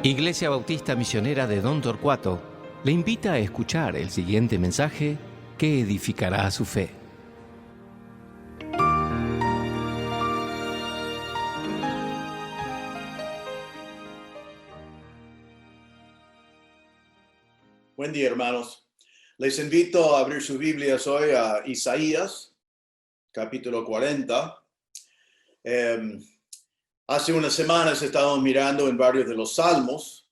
Iglesia Bautista Misionera de Don Torcuato le invita a escuchar el siguiente mensaje que edificará su fe. Buen día, hermanos. Les invito a abrir sus Biblias hoy a Isaías, capítulo 40. Hace unas semanas estábamos mirando en varios de los salmos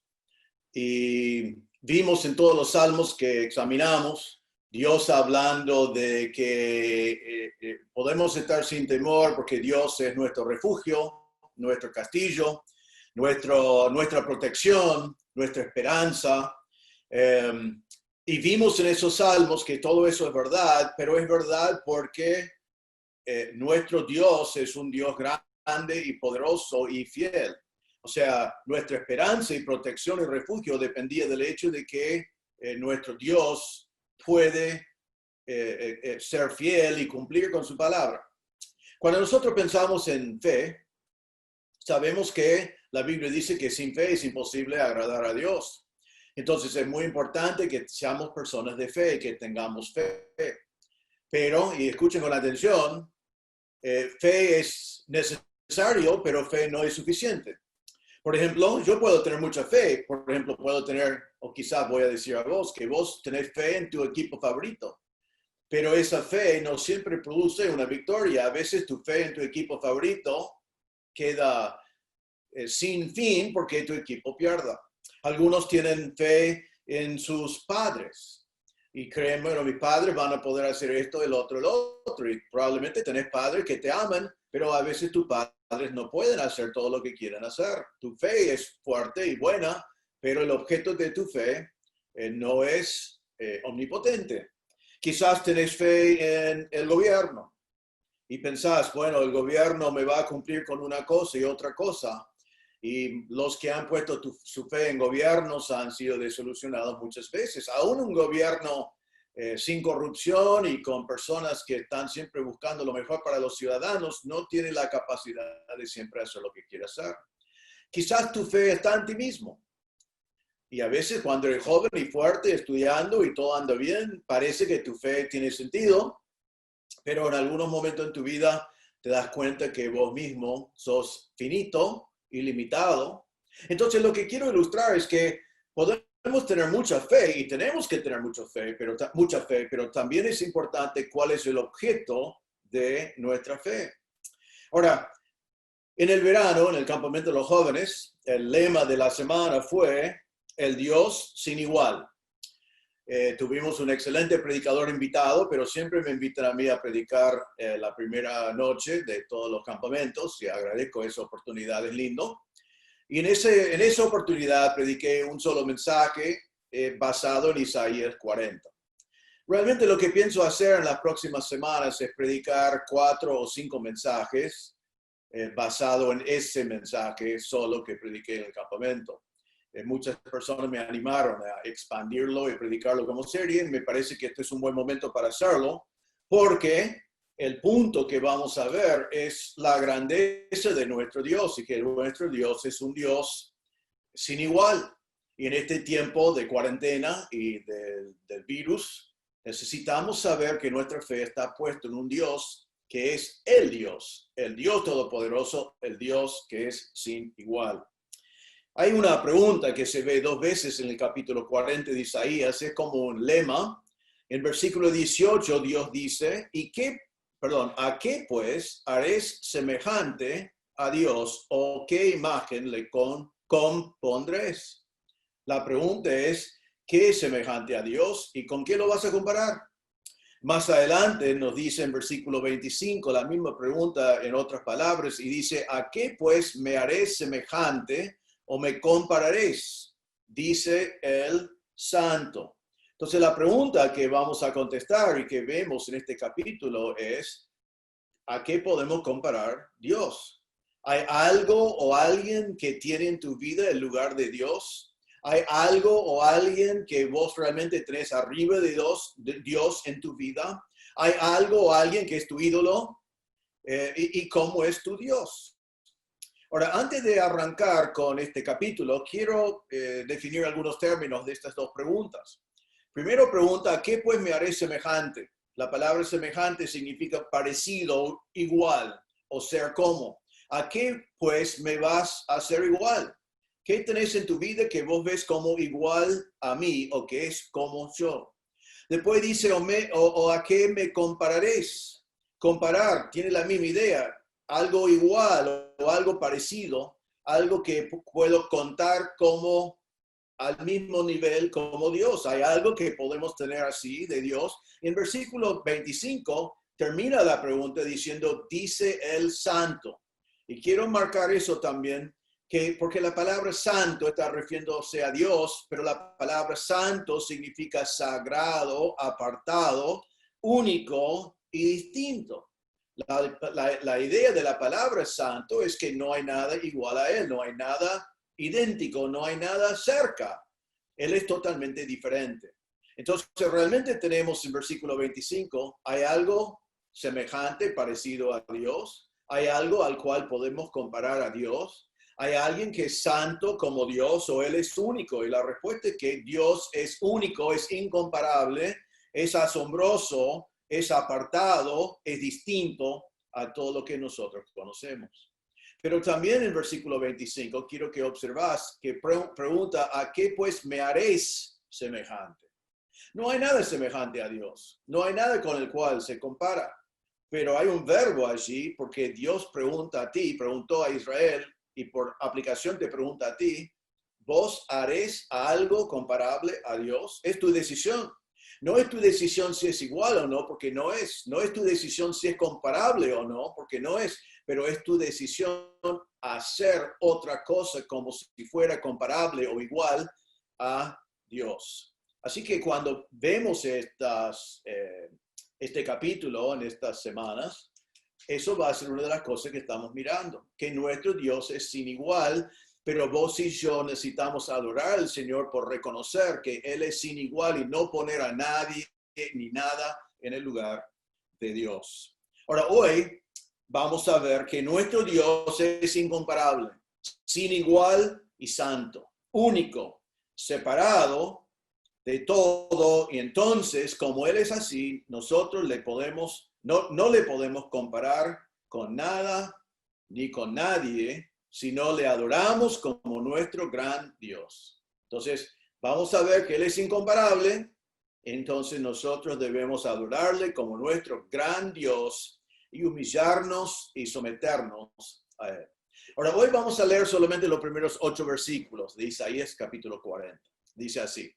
y vimos en todos los salmos que examinamos Dios hablando de que podemos estar sin temor porque Dios es nuestro refugio, nuestro castillo, nuestra protección, nuestra esperanza. Y vimos en esos salmos que todo eso es verdad, pero es verdad porque nuestro Dios es un Dios grande y poderoso y fiel. O sea, nuestra esperanza y protección y refugio dependía del hecho de que nuestro Dios puede ser fiel y cumplir con su palabra. Cuando nosotros pensamos en fe, sabemos que la Biblia dice que sin fe es imposible agradar a Dios. Entonces es muy importante que seamos personas de fe, que tengamos fe. Pero, y escuchen con atención, fe es necesario, pero fe no es suficiente. Por ejemplo, yo puedo tener mucha fe. Por ejemplo, puedo tener, o quizás voy a decir a vos, que vos tenés fe en tu equipo favorito. Pero esa fe no siempre produce una victoria. A veces tu fe en tu equipo favorito queda sin fin porque tu equipo pierda. Algunos tienen fe en sus padres y creen, bueno, mis padres van a poder hacer esto, el otro. Y probablemente tenés padres que te aman, pero a veces tus padres no pueden hacer todo lo que quieren hacer. Tu fe es fuerte y buena, pero el objeto de tu fe no es omnipotente. Quizás tenés fe en el gobierno y pensás, bueno, el gobierno me va a cumplir con una cosa y otra cosa. Y los que han puesto su fe en gobiernos han sido desilusionados muchas veces. Aún un gobierno sin corrupción y con personas que están siempre buscando lo mejor para los ciudadanos no tiene la capacidad de siempre hacer lo que quiere hacer. Quizás tu fe está en ti mismo. Y a veces cuando eres joven y fuerte, estudiando y todo anda bien, parece que tu fe tiene sentido, pero en algunos momentos en tu vida te das cuenta que vos mismo sos finito, ilimitado. Entonces lo que quiero ilustrar es que podemos tener mucha fe y tenemos que tener mucha fe, pero también es importante cuál es el objeto de nuestra fe. Ahora, en el verano, en el campamento de los jóvenes, el lema de la semana fue el Dios sin igual. Tuvimos un excelente predicador invitado, pero siempre me invitan a mí a predicar la primera noche de todos los campamentos y agradezco esa oportunidad, es lindo. Y en esa oportunidad prediqué un solo mensaje basado en Isaías 40. Realmente lo que pienso hacer en las próximas semanas es predicar 4 o 5 mensajes basado en ese mensaje solo que prediqué en el campamento. Muchas personas me animaron a expandirlo y predicarlo como serie. Me parece que este es un buen momento para hacerlo, porque el punto que vamos a ver es la grandeza de nuestro Dios y que nuestro Dios es un Dios sin igual. Y en este tiempo de cuarentena y del virus, necesitamos saber que nuestra fe está puesta en un Dios que es el Dios todopoderoso, el Dios que es sin igual. Hay una pregunta que se ve 2 veces en el capítulo 40 de Isaías, es como un lema. En versículo 18 Dios dice, ¿a qué pues haréis semejante a Dios o qué imagen le compondréis? La pregunta es, ¿qué es semejante a Dios y con qué lo vas a comparar? Más adelante nos dice en versículo 25 la misma pregunta en otras palabras y dice, ¿a qué pues me haré semejante o me compararéis? Dice el Santo. Entonces la pregunta que vamos a contestar y que vemos en este capítulo es, ¿a qué podemos comparar Dios? ¿Hay algo o alguien que tiene en tu vida el lugar de Dios? ¿Hay algo o alguien que vos realmente tenés arriba de Dios en tu vida? ¿Hay algo o alguien que es tu ídolo? ¿Y cómo es tu Dios? Ahora, antes de arrancar con este capítulo, quiero definir algunos términos de estas dos preguntas. Primero pregunta, ¿a qué pues me haré semejante? La palabra semejante significa parecido, igual, o ser como. ¿A qué pues me vas a hacer igual? ¿Qué tenés en tu vida que vos ves como igual a mí o que es como yo? Después dice, o a qué me compararéis. Comparar, tiene la misma idea, algo igual o algo parecido, algo que puedo contar como al mismo nivel como Dios. Hay algo que podemos tener así de Dios. En versículo 25 termina la pregunta diciendo, dice el santo. Y quiero marcar eso también, porque la palabra santo está refiriéndose a Dios, pero la palabra santo significa sagrado, apartado, único y distinto. La idea de la palabra santo es que no hay nada igual a Él, no hay nada idéntico, no hay nada cerca. Él es totalmente diferente. Entonces, realmente tenemos en versículo 25, hay algo semejante, parecido a Dios, hay algo al cual podemos comparar a Dios, hay alguien que es santo como Dios o Él es único. Y la respuesta es que Dios es único, es incomparable, es asombroso, es apartado, es distinto a todo lo que nosotros conocemos. Pero también en versículo 25 quiero que observas que pregunta, ¿a qué pues me haréis semejante? No hay nada semejante a Dios, no hay nada con el cual se compara, pero hay un verbo allí porque Dios pregunta a ti, preguntó a Israel y por aplicación te pregunta a ti, ¿vos haréis algo comparable a Dios? Es tu decisión. No es tu decisión si es igual o no, porque no es. No es tu decisión si es comparable o no, porque no es. Pero es tu decisión hacer otra cosa como si fuera comparable o igual a Dios. Así que cuando vemos este capítulo en estas semanas, eso va a ser una de las cosas que estamos mirando, que nuestro Dios es sin igual, pero vos y yo necesitamos adorar al Señor por reconocer que Él es sin igual y no poner a nadie ni nada en el lugar de Dios. Ahora, hoy vamos a ver que nuestro Dios es incomparable, sin igual y santo, único, separado de todo. Y entonces, como Él es así, nosotros no le podemos comparar con nada ni con nadie, sino le adoramos como nuestro gran Dios. Entonces, vamos a ver que Él es incomparable, entonces nosotros debemos adorarle como nuestro gran Dios y humillarnos y someternos a Él. Ahora, hoy vamos a leer solamente los primeros 8 versículos de Isaías capítulo 40. Dice así.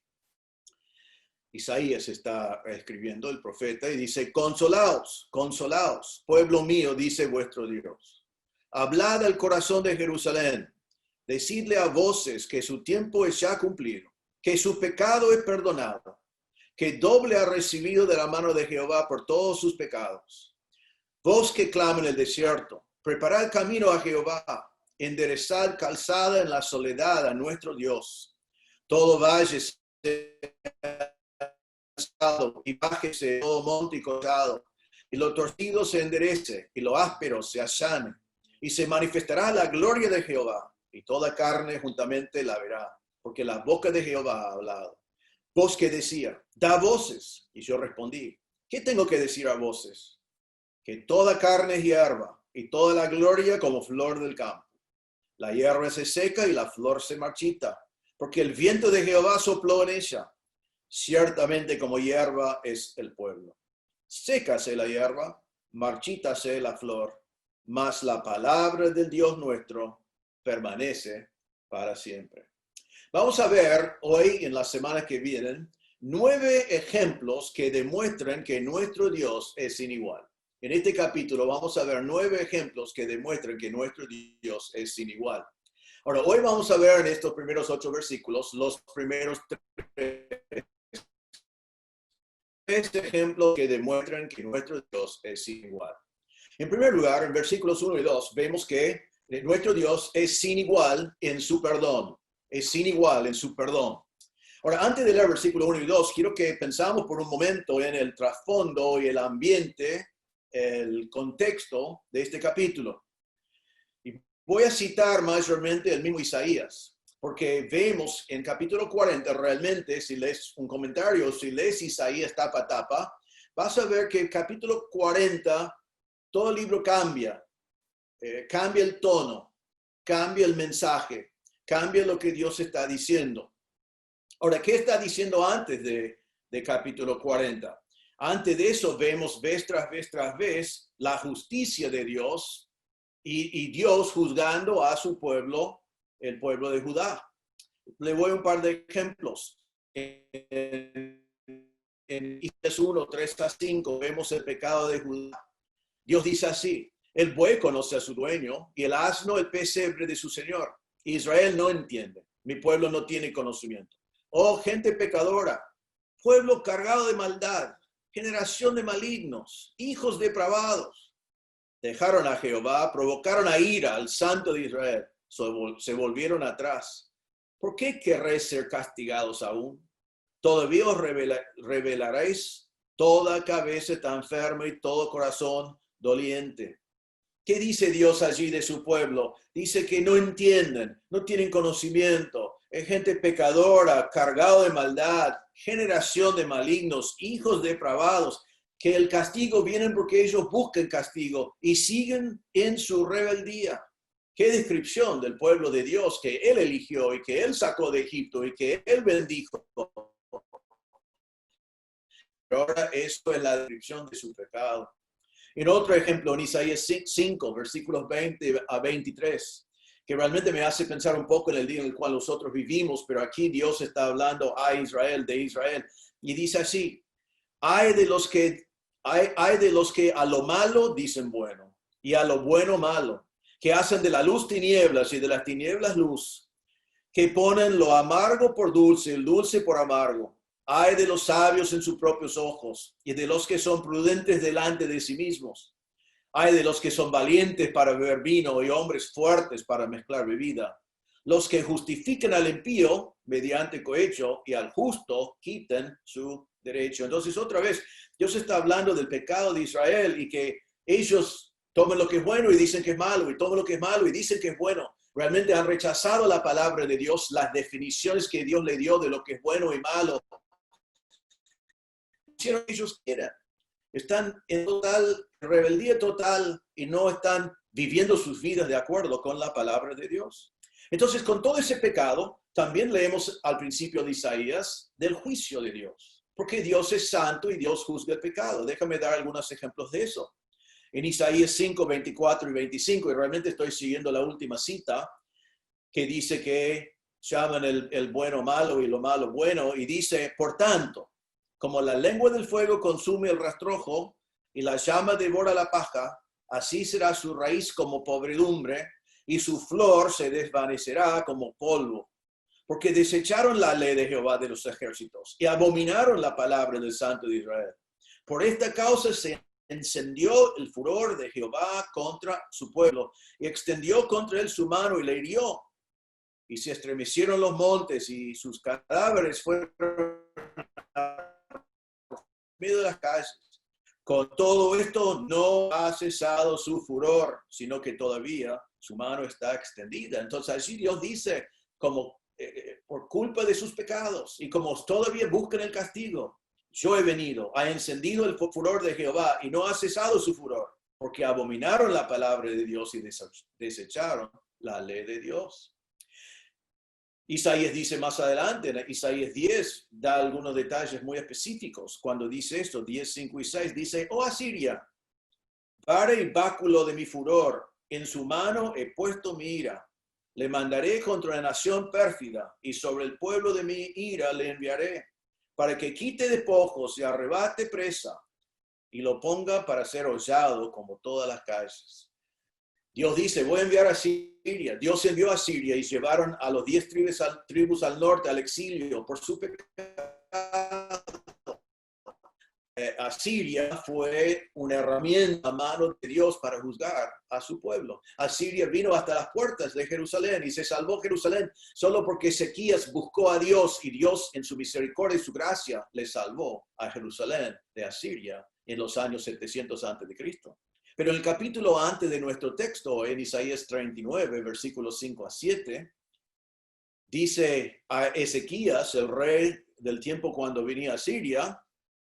Isaías está escribiendo, el profeta, y dice, consolaos, consolaos, pueblo mío, dice vuestro Dios. Hablad al corazón de Jerusalén, decidle a voces que su tiempo es ya cumplido, que su pecado es perdonado, que doble ha recibido de la mano de Jehová por todos sus pecados. Vos que clama en el desierto, preparad camino a Jehová, enderezad calzada en la soledad a nuestro Dios. Todo valle y bájese todo monte y collado, y lo torcido se enderece, y lo áspero se allane, y se manifestará la gloria de Jehová, y toda carne juntamente la verá, porque la boca de Jehová ha hablado. Voz que decía, da voces, y yo respondí, ¿qué tengo que decir a voces? Que toda carne es hierba, y toda la gloria como flor del campo. La hierba se seca y la flor se marchita, porque el viento de Jehová sopló en ella. Ciertamente como hierba es el pueblo. Sécase la hierba, marchítase la flor, mas la palabra del Dios nuestro permanece para siempre. Vamos a ver hoy, en las semanas que vienen, 9 ejemplos que demuestran que nuestro Dios es sin igual. En este capítulo vamos a ver 9 ejemplos que demuestran que nuestro Dios es sin igual. Ahora, hoy vamos a ver en estos primeros 8 versículos los primeros 3 ejemplos que demuestran que nuestro Dios es sin igual. En primer lugar, en versículos 1 y 2, vemos que nuestro Dios es sin igual en su perdón. Es sin igual en su perdón. Ahora, antes de leer versículos 1 y 2, quiero que pensamos por un momento en el trasfondo y el ambiente, el contexto de este capítulo. Y Voy a citar mayormente el mismo Isaías, porque vemos en capítulo 40 realmente, si lees un comentario, si lees Isaías tapa a tapa, vas a ver que el capítulo 40, todo el libro cambia. Cambia el tono, cambia el mensaje, cambia lo que Dios está diciendo. Ahora, ¿qué está diciendo antes de capítulo 40? Antes de eso vemos vez tras vez la justicia de Dios y Dios juzgando a su pueblo, el pueblo de Judá. Le voy a un par de ejemplos. En Isaías 1, 3 a 5 vemos el pecado de Judá. Dios dice así: el buey conoce a su dueño y el asno el pesebre de su señor. Israel no entiende, mi pueblo no tiene conocimiento. Oh, gente pecadora, pueblo cargado de maldad, generación de malignos, hijos depravados. Dejaron a Jehová, provocaron a ira al Santo de Israel, se volvieron atrás. ¿Por qué querréis ser castigados aún? Todavía os revelaréis. Toda cabeza está enferma y todo corazón doliente. ¿Qué dice Dios allí de su pueblo? Dice que no entienden, no tienen conocimiento. Es gente pecadora, cargado de maldad, generación de malignos, hijos depravados, que el castigo viene porque ellos buscan castigo y siguen en su rebeldía. Qué descripción del pueblo de Dios que Él eligió y que Él sacó de Egipto y que Él bendijo. Pero ahora esto es la descripción de su pecado. En otro ejemplo, en Isaías 5, versículos 20 a 23, que realmente me hace pensar un poco en el día en el cual nosotros vivimos, pero aquí Dios está hablando a Israel, de Israel, y dice así: hay de los que a lo malo dicen bueno, y a lo bueno malo, que hacen de la luz tinieblas y de las tinieblas luz, que ponen lo amargo por dulce, el dulce por amargo. Ay de los sabios en sus propios ojos y de los que son prudentes delante de sí mismos. Ay de los que son valientes para beber vino y hombres fuertes para mezclar bebida. Los que justifican al impío mediante cohecho y al justo quiten su derecho. Entonces, otra vez, Dios está hablando del pecado de Israel y que ellos toman lo que es bueno y dicen que es malo, y toman lo que es malo y dicen que es bueno. Realmente han rechazado la palabra de Dios, las definiciones que Dios le dio de lo que es bueno y malo. Hicieron lo que ellos quieran. Están en total rebeldía total y no están viviendo sus vidas de acuerdo con la palabra de Dios. Entonces, con todo ese pecado, también leemos al principio de Isaías del juicio de Dios, porque Dios es santo y Dios juzga el pecado. Déjame dar algunos ejemplos de eso. En Isaías 5, 24 y 25, y realmente estoy siguiendo la última cita, que dice que llaman el bueno malo y lo malo bueno, y dice: por tanto, como la lengua del fuego consume el rastrojo y la llama devora la paja, así será su raíz como podredumbre y su flor se desvanecerá como polvo. Porque desecharon la ley de Jehová de los ejércitos y abominaron la palabra del Santo de Israel. Por esta causa se encendió el furor de Jehová contra su pueblo y extendió contra él su mano y le hirió. Y se estremecieron los montes y sus cadáveres fueron medio de las calles. Con todo esto no ha cesado su furor, sino que todavía su mano está extendida. Entonces allí Dios dice, como por culpa de sus pecados y como todavía buscan el castigo, yo he venido, ha encendido el furor de Jehová y no ha cesado su furor, porque abominaron la palabra de Dios y desecharon la ley de Dios. Isaías dice más adelante, en Isaías 10, da algunos detalles muy específicos. Cuando dice esto, 10, 5 y 6, dice: oh Asiria, vara y báculo de mi furor, en su mano he puesto mi ira. Le mandaré contra la nación pérfida, y sobre el pueblo de mi ira le enviaré, para que quite despojos y arrebate presa, y lo ponga para ser hollado como todas las calles. Dios dice: voy a enviar a Siria. Dios envió a Siria y llevaron a los 10 tribus al norte al exilio por su pecado. Asiria fue una herramienta a mano de Dios para juzgar a su pueblo. Asiria vino hasta las puertas de Jerusalén y se salvó Jerusalén solo porque Ezequías buscó a Dios y Dios en su misericordia y su gracia le salvó a Jerusalén de Asiria en los años 700 a.C. Pero en el capítulo antes de nuestro texto, en Isaías 39, versículos 5 a 7, dice a Ezequías, el rey del tiempo cuando venía a Siria,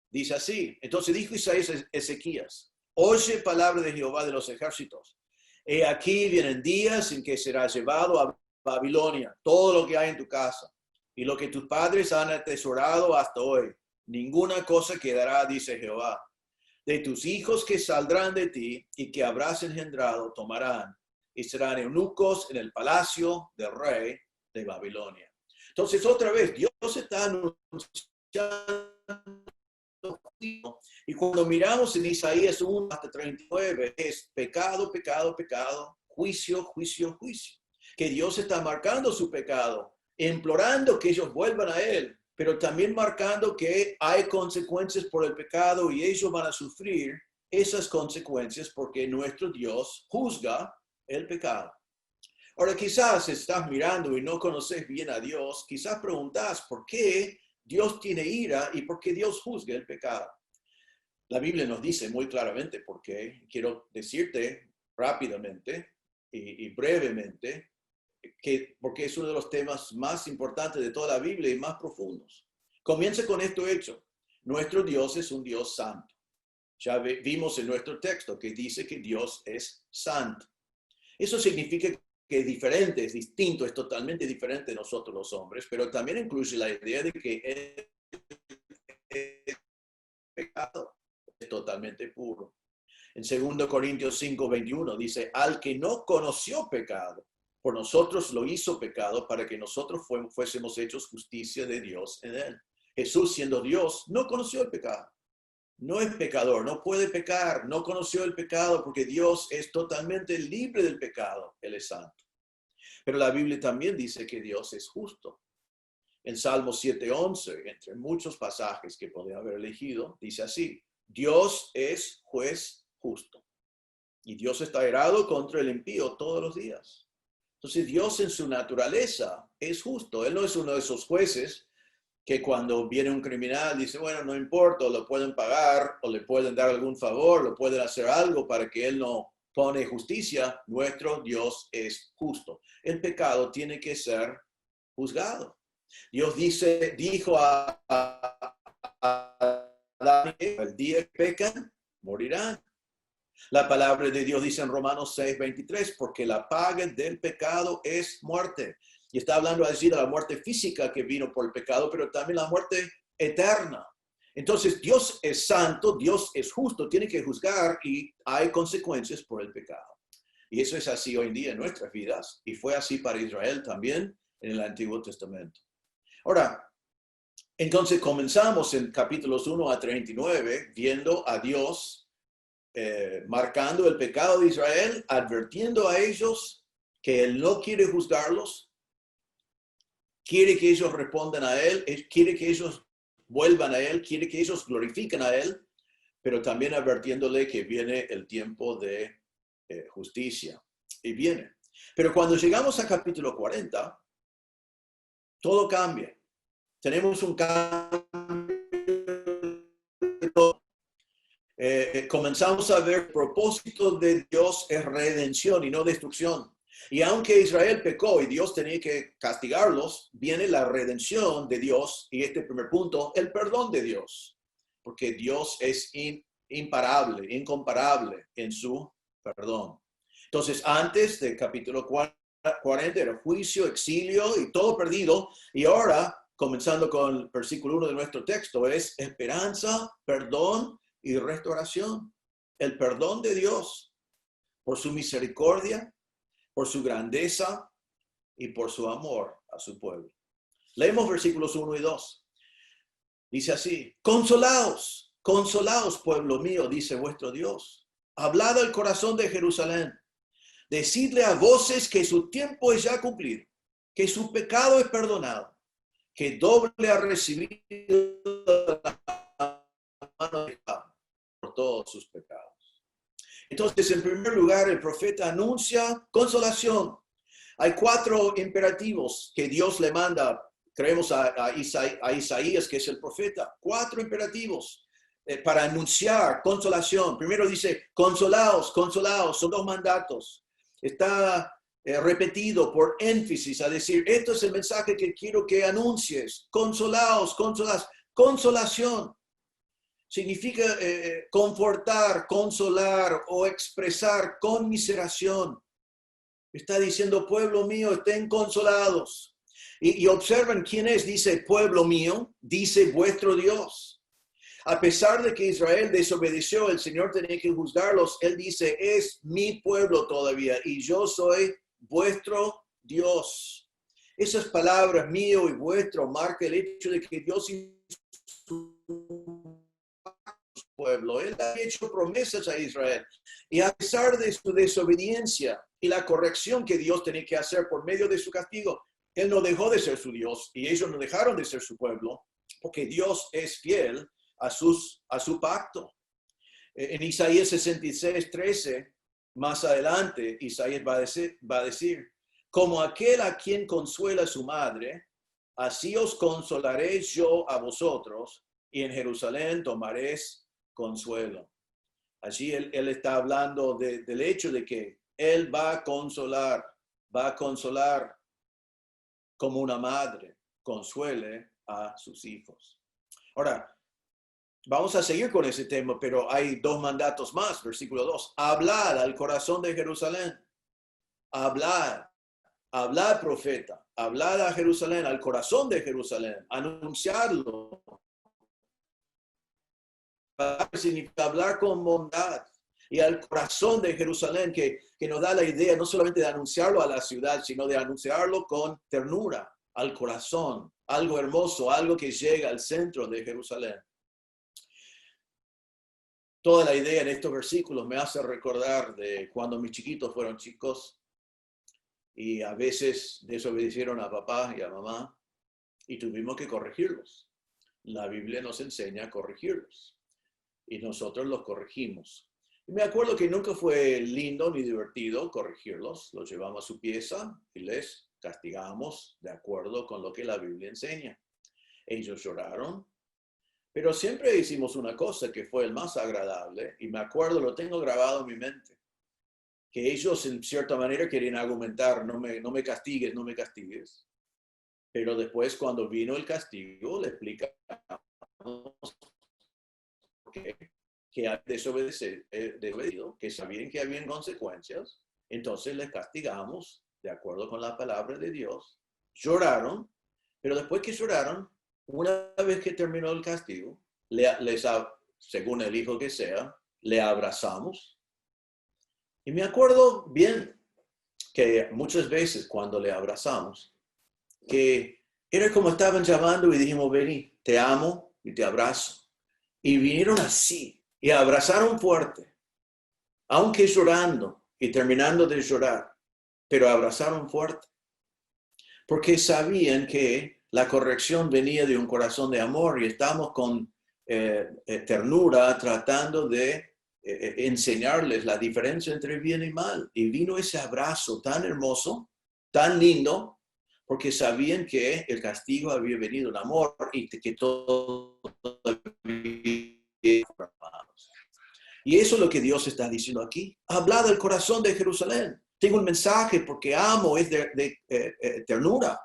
dice así. Entonces dijo Isaías a Ezequías: oye palabra de Jehová de los ejércitos. He aquí vienen días en que será llevado a Babilonia todo lo que hay en tu casa y lo que tus padres han atesorado hasta hoy. Ninguna cosa quedará, dice Jehová. De tus hijos que saldrán de ti y que habrás engendrado tomarán y serán eunucos en el palacio del rey de Babilonia. Entonces, otra vez, Dios está anunciando. Y cuando miramos en Isaías 1 hasta 39, es pecado, pecado, pecado, juicio, juicio, juicio. Que Dios está marcando su pecado, implorando que ellos vuelvan a Él, pero también marcando que hay consecuencias por el pecado y ellos van a sufrir esas consecuencias porque nuestro Dios juzga el pecado. Ahora, quizás estás mirando y no conoces bien a Dios, quizás preguntas por qué Dios tiene ira y por qué Dios juzga el pecado. La Biblia nos dice muy claramente por qué. Quiero decirte rápidamente y brevemente porque es uno de los temas más importantes de toda la Biblia y más profundos. Comienza con esto hecho. Nuestro Dios es un Dios santo. Ya vimos en nuestro texto que dice que Dios es santo. Eso significa que es diferente, es distinto, es totalmente diferente de nosotros los hombres, pero también incluye la idea de que el pecado es totalmente puro. En 2 Corintios 5:21 dice: al que no conoció pecado, por nosotros lo hizo pecado para que nosotros fuésemos hechos justicia de Dios en él. Jesús, siendo Dios, no conoció el pecado. No es pecador, no puede pecar, no conoció el pecado porque Dios es totalmente libre del pecado. Él es santo. Pero la Biblia también dice que Dios es justo. En Salmo 7:11, entre muchos pasajes que podría haber elegido, dice así: Dios es juez justo. Y Dios está airado contra el impío todos los días. Entonces Dios en su naturaleza es justo. Él no es uno de esos jueces que cuando viene un criminal dice, bueno, no importa, lo pueden pagar o le pueden dar algún favor, lo pueden hacer algo para que él no pone justicia. Nuestro Dios es justo. El pecado tiene que ser juzgado. Dios dijo a Adán, el día que pecan, morirán. La palabra de Dios dice en Romanos 6:23, porque la paga del pecado es muerte. Y está hablando allí de la muerte física que vino por el pecado, pero también la muerte eterna. Entonces, Dios es santo, Dios es justo, tiene que juzgar y hay consecuencias por el pecado. Y eso es así hoy en día en nuestras vidas y fue así para Israel también en el Antiguo Testamento. Ahora, entonces comenzamos en capítulos 1 a 39 viendo a Dios marcando el pecado de Israel, advirtiendo a ellos que Él no quiere juzgarlos, quiere que ellos respondan a Él, quiere que ellos vuelvan a Él, quiere que ellos glorifiquen a Él, pero también advirtiéndole que viene el tiempo de justicia. Y viene. Pero cuando llegamos a capítulo 40, todo cambia. Tenemos un cambio. Comenzamos a ver el propósito de Dios es redención y no destrucción. Y aunque Israel pecó y Dios tenía que castigarlos, viene la redención de Dios y este primer punto, el perdón de Dios. Porque Dios es imparable, incomparable en su perdón. Entonces, antes del capítulo 40 era juicio, exilio y todo perdido. Y ahora, comenzando con el versículo 1 de nuestro texto, es esperanza, perdón y restauración. El perdón de Dios por su misericordia, por su grandeza y por su amor a su pueblo. Leemos versículos 1 y 2. Dice así: consolaos, consolaos, pueblo mío, dice vuestro Dios. Hablad al corazón de Jerusalén. Decidle a voces que su tiempo es ya cumplido, que su pecado es perdonado, que doble ha recibido la mano de Jehová por todos sus pecados. Entonces, en primer lugar, el profeta anuncia consolación. Hay 4 imperativos que Dios le manda, creemos a Isaías, que es el profeta. 4 imperativos. para anunciar consolación. Primero dice, consolaos, consolaos, son 2 mandatos. Está repetido por énfasis a decir, esto es el mensaje que quiero que anuncies. Consolaos, consolaos, consolación. Significa confortar, consolar o expresar conmiseración. Está diciendo, pueblo mío, estén consolados. Y observen quién es, dice, pueblo mío, dice vuestro Dios. A pesar de que Israel desobedeció, el Señor tenía que juzgarlos. Él dice, es mi pueblo todavía y yo soy vuestro Dios. Esas palabras, mío y vuestro, marca el hecho de que Dios hizo su pueblo. Él ha hecho promesas a Israel. Y a pesar de su desobediencia y la corrección que Dios tenía que hacer por medio de su castigo, Él no dejó de ser su Dios y ellos no dejaron de ser su pueblo, porque Dios es fiel a su pacto. En Isaías 66:13, más adelante, Isaías va a decir, como aquel a quien consuela su madre, así os consolaré yo a vosotros, y en Jerusalén tomaréis consuelo. Allí él está hablando del hecho de que Él va a consolar como una madre consuele a sus hijos. Ahora, vamos a seguir con ese tema, pero hay 2 mandatos más. Versículo 2. Hablad al corazón de Jerusalén. Hablad, profeta. Hablad a Jerusalén, al corazón de Jerusalén. Anunciarlo. Significa hablar con bondad. Y al corazón de Jerusalén, que nos da la idea no solamente de anunciarlo a la ciudad, sino de anunciarlo con ternura, al corazón. Algo hermoso, algo que llega al centro de Jerusalén. Toda la idea en estos versículos me hace recordar de cuando mis chiquitos fueron chicos y a veces desobedecieron a papá y a mamá y tuvimos que corregirlos. La Biblia nos enseña a corregirlos y nosotros los corregimos. Y me acuerdo que nunca fue lindo ni divertido corregirlos. Los llevamos a su pieza y les castigamos de acuerdo con lo que la Biblia enseña. Ellos lloraron. Pero siempre hicimos una cosa que fue el más agradable, y me acuerdo, lo tengo grabado en mi mente, que ellos en cierta manera querían argumentar, no me castigues. Pero después cuando vino el castigo, le explicamos que habían desobedecido, que sabían que habían consecuencias, entonces les castigamos de acuerdo con la palabra de Dios. Lloraron, pero después que lloraron, una vez que terminó el castigo, según el hijo que sea, le abrazamos. Y me acuerdo bien que muchas veces cuando le abrazamos, que era como estaban llamando y dijimos, vení, te amo y te abrazo. Y vinieron así y abrazaron fuerte, aunque llorando y terminando de llorar, pero abrazaron fuerte. Porque sabían que la corrección venía de un corazón de amor y estamos con ternura tratando de enseñarles la diferencia entre bien y mal. Y vino ese abrazo tan hermoso, tan lindo, porque sabían que el castigo había venido en amor y que todo y eso es lo que Dios está diciendo aquí. Hablad del corazón de Jerusalén. Tengo un mensaje porque amo, es de ternura.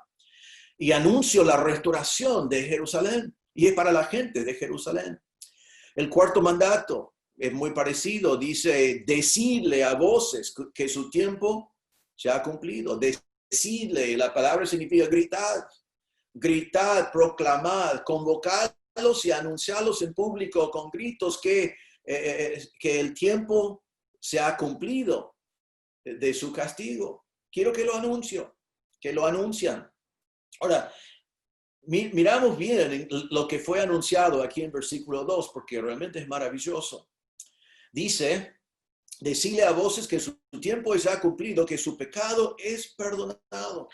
Y anuncio la restauración de Jerusalén. Y es para la gente de Jerusalén. El 4º mandato es muy parecido. Dice, decidle a voces que su tiempo se ha cumplido. Decidle, la palabra significa gritar. Gritad, proclamad, convocadlos y anunciarlos en público con gritos que el tiempo se ha cumplido de su castigo. Quiero que lo anuncio, que lo anuncian. Ahora, miramos bien lo que fue anunciado aquí en versículo 2, porque realmente es maravilloso. Dice, decirle a voces que su tiempo ya ha cumplido, que su pecado es perdonado.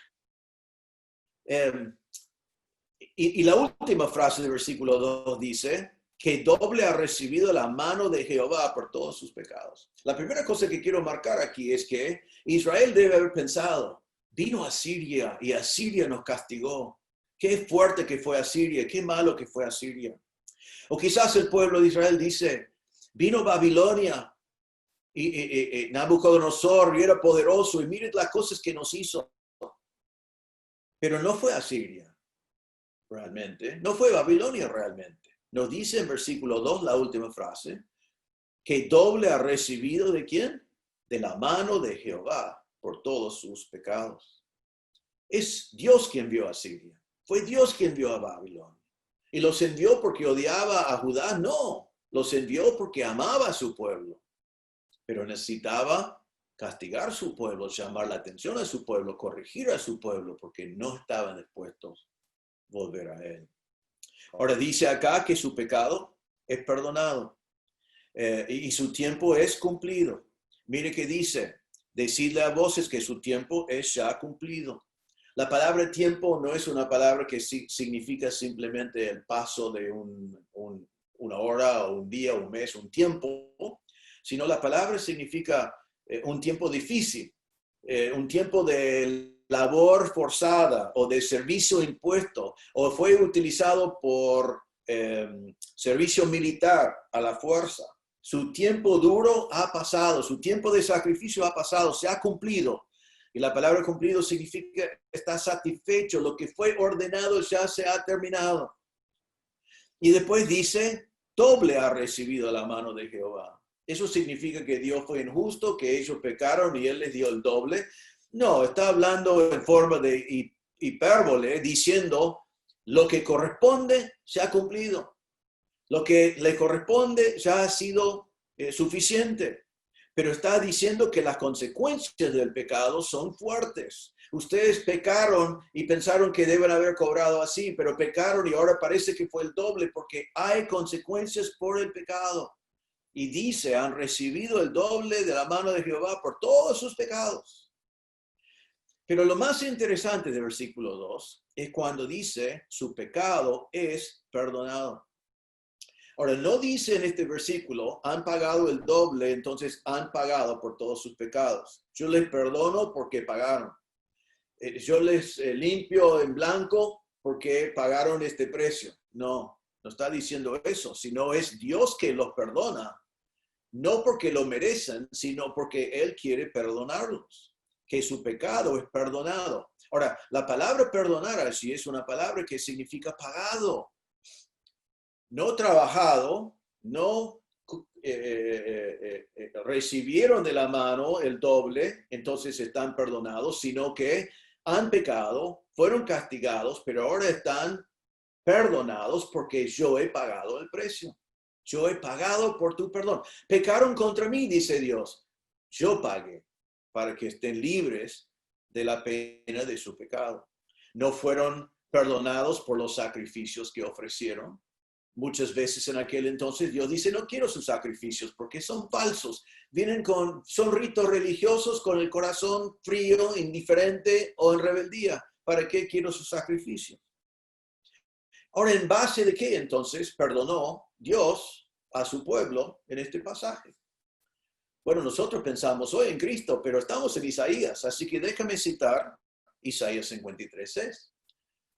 Y la última frase del versículo 2 dice, que doble ha recibido la mano de Jehová por todos sus pecados. La primera cosa que quiero marcar aquí es que Israel debe haber pensado, vino a Siria y Asiria nos castigó. Qué fuerte que fue Asiria, qué malo que fue Asiria. O quizás el pueblo de Israel dice, vino Babilonia y Nabucodonosor y era poderoso y miren las cosas que nos hizo. Pero no fue Asiria realmente, no fue Babilonia realmente. Nos dice en versículo 2, la última frase, que doble ha recibido ¿de quién? De la mano de Jehová por todos sus pecados. Es Dios quien envió a Asiria. Fue Dios quien envió a Babilonia. ¿Y los envió porque odiaba a Judá? No, los envió porque amaba a su pueblo. Pero necesitaba castigar a su pueblo, llamar la atención a su pueblo, corregir a su pueblo, porque no estaban dispuestos a volver a él. Ahora dice acá que su pecado es perdonado y su tiempo es cumplido. Mire que dice, decidle a voces que su tiempo es ya cumplido. La palabra tiempo no es una palabra que significa simplemente el paso de una hora o un día, un mes, un tiempo, sino la palabra significa un tiempo difícil, un tiempo de labor forzada o de servicio impuesto, o fue utilizado por servicio militar a la fuerza. Su tiempo duro ha pasado, su tiempo de sacrificio ha pasado, se ha cumplido. Y la palabra cumplido significa está satisfecho, lo que fue ordenado ya se ha terminado. Y después dice, doble ha recibido la mano de Jehová. ¿Eso significa que Dios fue injusto, que ellos pecaron y Él les dio el doble? No, está hablando en forma de hipérbole, diciendo, lo que corresponde se ha cumplido. Lo que le corresponde ya ha sido suficiente. Pero está diciendo que las consecuencias del pecado son fuertes. Ustedes pecaron y pensaron que deben haber cobrado así, pero pecaron y ahora parece que fue el doble porque hay consecuencias por el pecado. Y dice, han recibido el doble de la mano de Jehová por todos sus pecados. Pero lo más interesante del versículo 2 es cuando dice, su pecado es perdonado. Ahora, no dice en este versículo, han pagado el doble, entonces han pagado por todos sus pecados. Yo les perdono porque pagaron. Yo les limpio en blanco porque pagaron este precio. No, no está diciendo eso, sino es Dios que los perdona. No porque lo merecen, sino porque Él quiere perdonarlos. Que su pecado es perdonado. Ahora, la palabra perdonar así es una palabra que significa pagado. No trabajado, no recibieron de la mano el doble, entonces están perdonados, sino que han pecado, fueron castigados, pero ahora están perdonados porque yo he pagado el precio. Yo he pagado por tu perdón. Pecaron contra mí, dice Dios. Yo pagué para que estén libres de la pena de su pecado. No fueron perdonados por los sacrificios que ofrecieron. Muchas veces en aquel entonces Dios dice, no quiero sus sacrificios porque son falsos. Son ritos religiosos con el corazón frío, indiferente o en rebeldía. ¿Para qué quiero sus sacrificios? Ahora, ¿en base de qué entonces perdonó Dios a su pueblo en este pasaje? Bueno, nosotros pensamos hoy en Cristo, pero estamos en Isaías, así que déjame citar Isaías 53:6,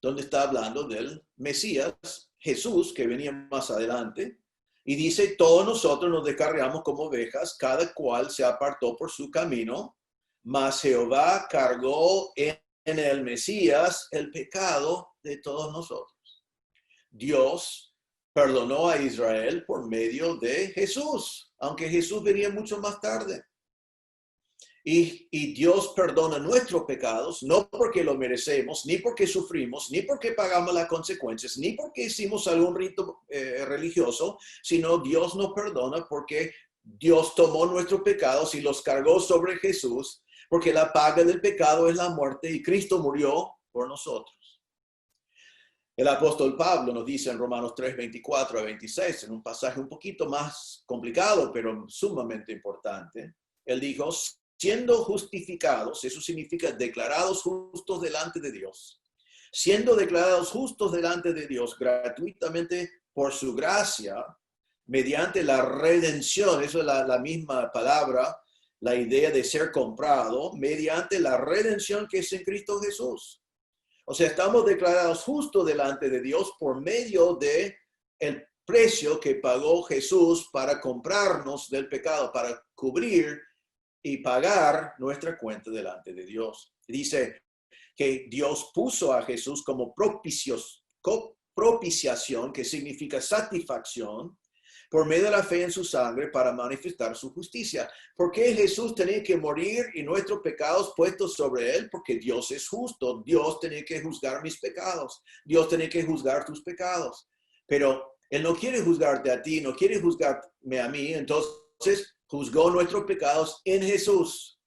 donde está hablando del Mesías, Jesús, que venía más adelante, y dice, todos nosotros nos descarriamos como ovejas, cada cual se apartó por su camino, mas Jehová cargó en el Mesías el pecado de todos nosotros. Dios perdonó a Israel por medio de Jesús, aunque Jesús venía mucho más tarde. Y Dios perdona nuestros pecados, no porque lo merecemos, ni porque sufrimos, ni porque pagamos las consecuencias, ni porque hicimos algún rito religioso, sino Dios nos perdona porque Dios tomó nuestros pecados y los cargó sobre Jesús, porque la paga del pecado es la muerte y Cristo murió por nosotros. El apóstol Pablo nos dice en Romanos 3:24-26, en un pasaje un poquito más complicado, pero sumamente importante, él dijo, siendo justificados, eso significa declarados justos delante de Dios, siendo declarados justos delante de Dios gratuitamente por su gracia, mediante la redención, eso es la misma palabra, la idea de ser comprado, mediante la redención que es en Cristo Jesús. O sea, estamos declarados justos delante de Dios por medio de el precio que pagó Jesús para comprarnos del pecado, para cubrir y pagar nuestra cuenta delante de Dios. Dice que Dios puso a Jesús como propiciación, que significa satisfacción, por medio de la fe en su sangre para manifestar su justicia. ¿Por qué Jesús tenía que morir y nuestros pecados puestos sobre él? Porque Dios es justo. Dios tenía que juzgar mis pecados. Dios tenía que juzgar tus pecados. Pero él no quiere juzgarte a ti, no quiere juzgarme a mí. Entonces juzgó nuestros pecados en Jesús.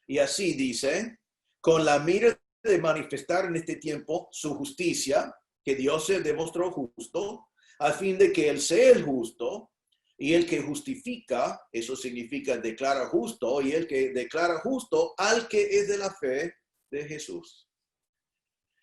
Y así dice, con la mira de manifestar en este tiempo su justicia, que Dios se demostró justo, a fin de que él sea el justo, y el que justifica, eso significa declara justo, y el que declara justo al que es de la fe de Jesús.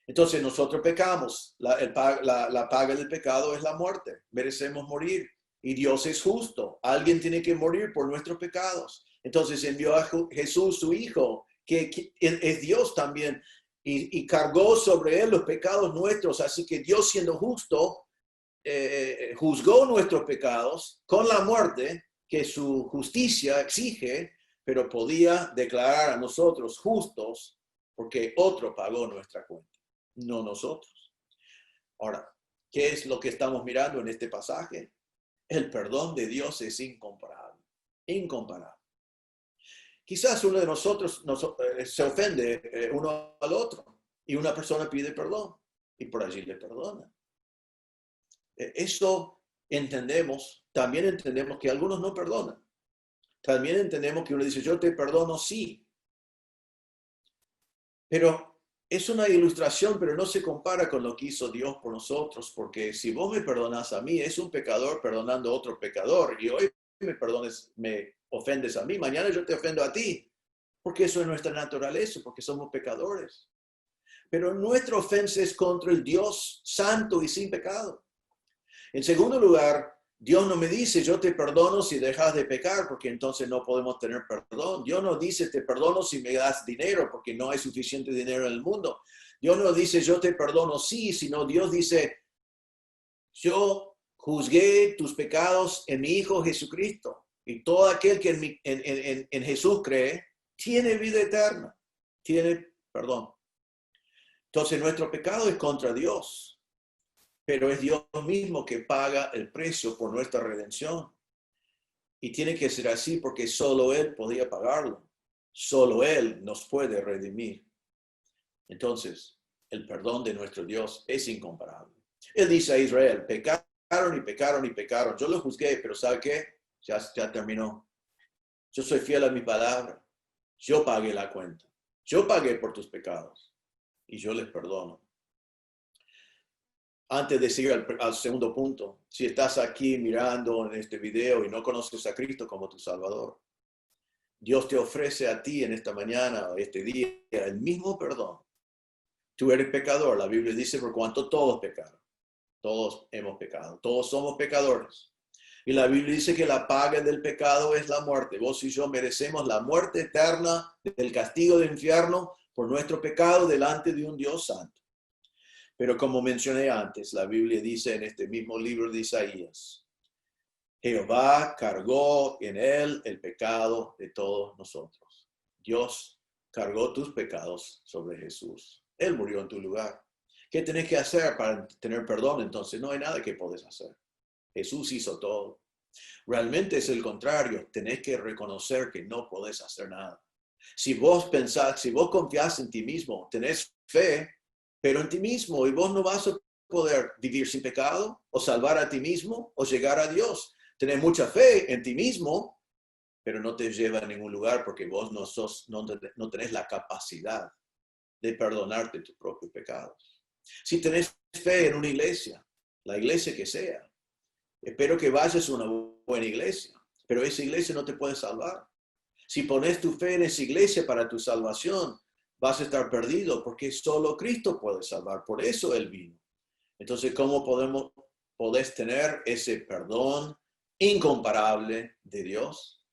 Entonces nosotros pecamos, la paga del pecado es la muerte, merecemos morir, y Dios es justo, alguien tiene que morir por nuestros pecados. Entonces envió a Jesús, su Hijo, que es Dios también, y cargó sobre él los pecados nuestros, así que Dios siendo justo, juzgó nuestros pecados con la muerte que su justicia exige, pero podía declarar a nosotros justos porque otro pagó nuestra cuenta, no nosotros. Ahora, ¿qué es lo que estamos mirando en este pasaje? El perdón de Dios es incomparable, incomparable. Quizás uno de nosotros se ofende uno al otro y una persona pide perdón y por allí le perdona. Eso entendemos, también entendemos que algunos no perdonan. También entendemos que uno dice, yo te perdono, sí. Pero es una ilustración, pero no se compara con lo que hizo Dios por nosotros, porque si vos me perdonas a mí, es un pecador perdonando a otro pecador, y hoy me ofendes a mí, mañana yo te ofendo a ti, porque eso es nuestra naturaleza, porque somos pecadores. Pero nuestra ofensa es contra el Dios santo y sin pecado. En segundo lugar, Dios no me dice, yo te perdono si dejas de pecar, porque entonces no podemos tener perdón. Dios no dice, te perdono si me das dinero, porque no hay suficiente dinero en el mundo. Dios no dice, yo te perdono sí, sino Dios dice, yo juzgué tus pecados en mi Hijo Jesucristo. Y todo aquel que en Jesús cree, tiene vida eterna, tiene perdón. Entonces nuestro pecado es contra Dios. Pero es Dios mismo que paga el precio por nuestra redención. Y tiene que ser así porque solo Él podía pagarlo. Solo Él nos puede redimir. Entonces, el perdón de nuestro Dios es incomparable. Él dice a Israel, pecaron y pecaron y pecaron. Yo los juzgué, pero ¿sabe qué? Ya terminó. Yo soy fiel a mi palabra. Yo pagué la cuenta. Yo pagué por tus pecados. Y yo les perdono. Antes de seguir al segundo punto, si estás aquí mirando en este video y no conoces a Cristo como tu Salvador, Dios te ofrece a ti en esta mañana o este día el mismo perdón. Tú eres pecador, la Biblia dice, por cuanto todos pecaron. Todos hemos pecado, todos somos pecadores. Y la Biblia dice que la paga del pecado es la muerte. Vos y yo merecemos la muerte eterna del castigo del infierno por nuestro pecado delante de un Dios santo. Pero como mencioné antes, la Biblia dice en este mismo libro de Isaías, Jehová cargó en él el pecado de todos nosotros. Dios cargó tus pecados sobre Jesús. Él murió en tu lugar. ¿Qué tenés que hacer para tener perdón? Entonces no hay nada que podés hacer. Jesús hizo todo. Realmente es el contrario. Tenés que reconocer que no podés hacer nada. Si vos confías en ti mismo, tenés fe, pero en ti mismo, y vos no vas a poder vivir sin pecado, o salvar a ti mismo, o llegar a Dios. Tenés mucha fe en ti mismo, pero no te lleva a ningún lugar porque vos no tenés la capacidad de perdonarte tus propios pecados. Si tenés fe en una iglesia, la iglesia que sea, espero que vayas a una buena iglesia, pero esa iglesia no te puede salvar. Si pones tu fe en esa iglesia para tu salvación, vas a estar perdido porque solo Cristo puede salvar. Por eso Él vino. Entonces, ¿cómo podés tener ese perdón incomparable de Dios?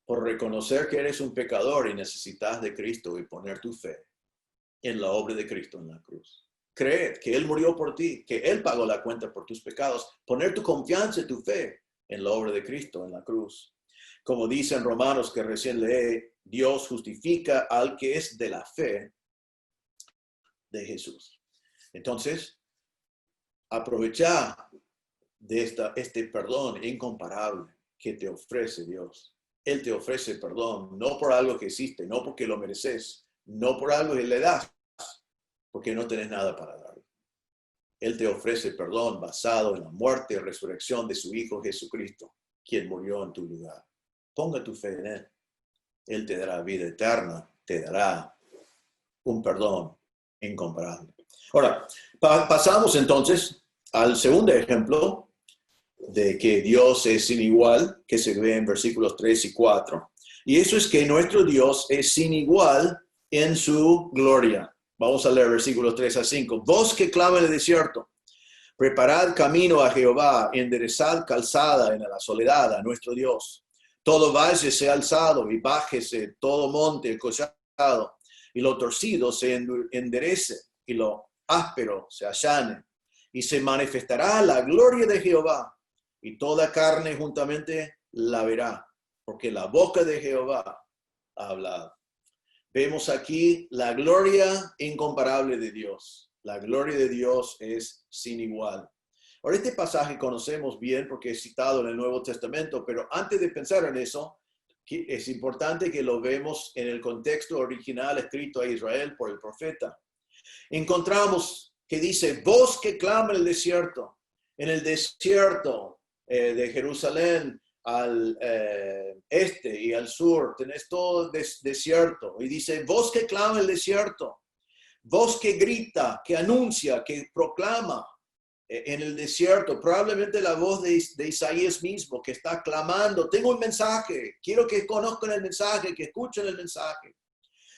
Por reconocer que eres un pecador y necesitas de Cristo y poner tu fe en la obra de Cristo en la cruz. creer que Él murió por ti, que Él pagó la cuenta por tus pecados, poner tu confianza y tu fe en la obra de Cristo en la cruz. Como dice en Romanos que recién leí, Dios justifica al que es de la fe de Jesús. Entonces, aprovecha de este perdón incomparable que te ofrece Dios. Él te ofrece perdón, no por algo que hiciste, no porque lo mereces, no por algo que le das, porque no tenés nada para dar. Él te ofrece perdón basado en la muerte y resurrección de su Hijo Jesucristo, quien murió en tu lugar. Ponga tu fe en Él. Él te dará vida eterna, te dará un perdón incomparable. Ahora, pasamos entonces al segundo ejemplo de que Dios es sin igual, que se ve en versículos 3 y 4. Y eso es que nuestro Dios es sin igual en su gloria. Vamos a leer versículos 3 a 5. Vos que clama en el desierto, preparad camino a Jehová, enderezad calzada en la soledad a nuestro Dios. Todo valle sea alzado y bájese todo monte collado, y lo torcido se enderece y lo áspero se allane. Y se manifestará la gloria de Jehová, y toda carne juntamente la verá, porque la boca de Jehová ha hablado. Vemos aquí la gloria incomparable de Dios. La gloria de Dios es sin igual. Ahora, este pasaje conocemos bien porque es citado en el Nuevo Testamento, pero antes de pensar en eso, es importante que lo vemos en el contexto original escrito a Israel por el profeta. Encontramos que dice, voz que clama en el desierto de Jerusalén, al este y al sur, tenés todo desierto. Y dice, voz que clama el desierto, voz que grita, que anuncia, que proclama en el desierto, probablemente la voz de Isaías mismo, que está clamando, tengo un mensaje, quiero que conozcan el mensaje, que escuchen el mensaje.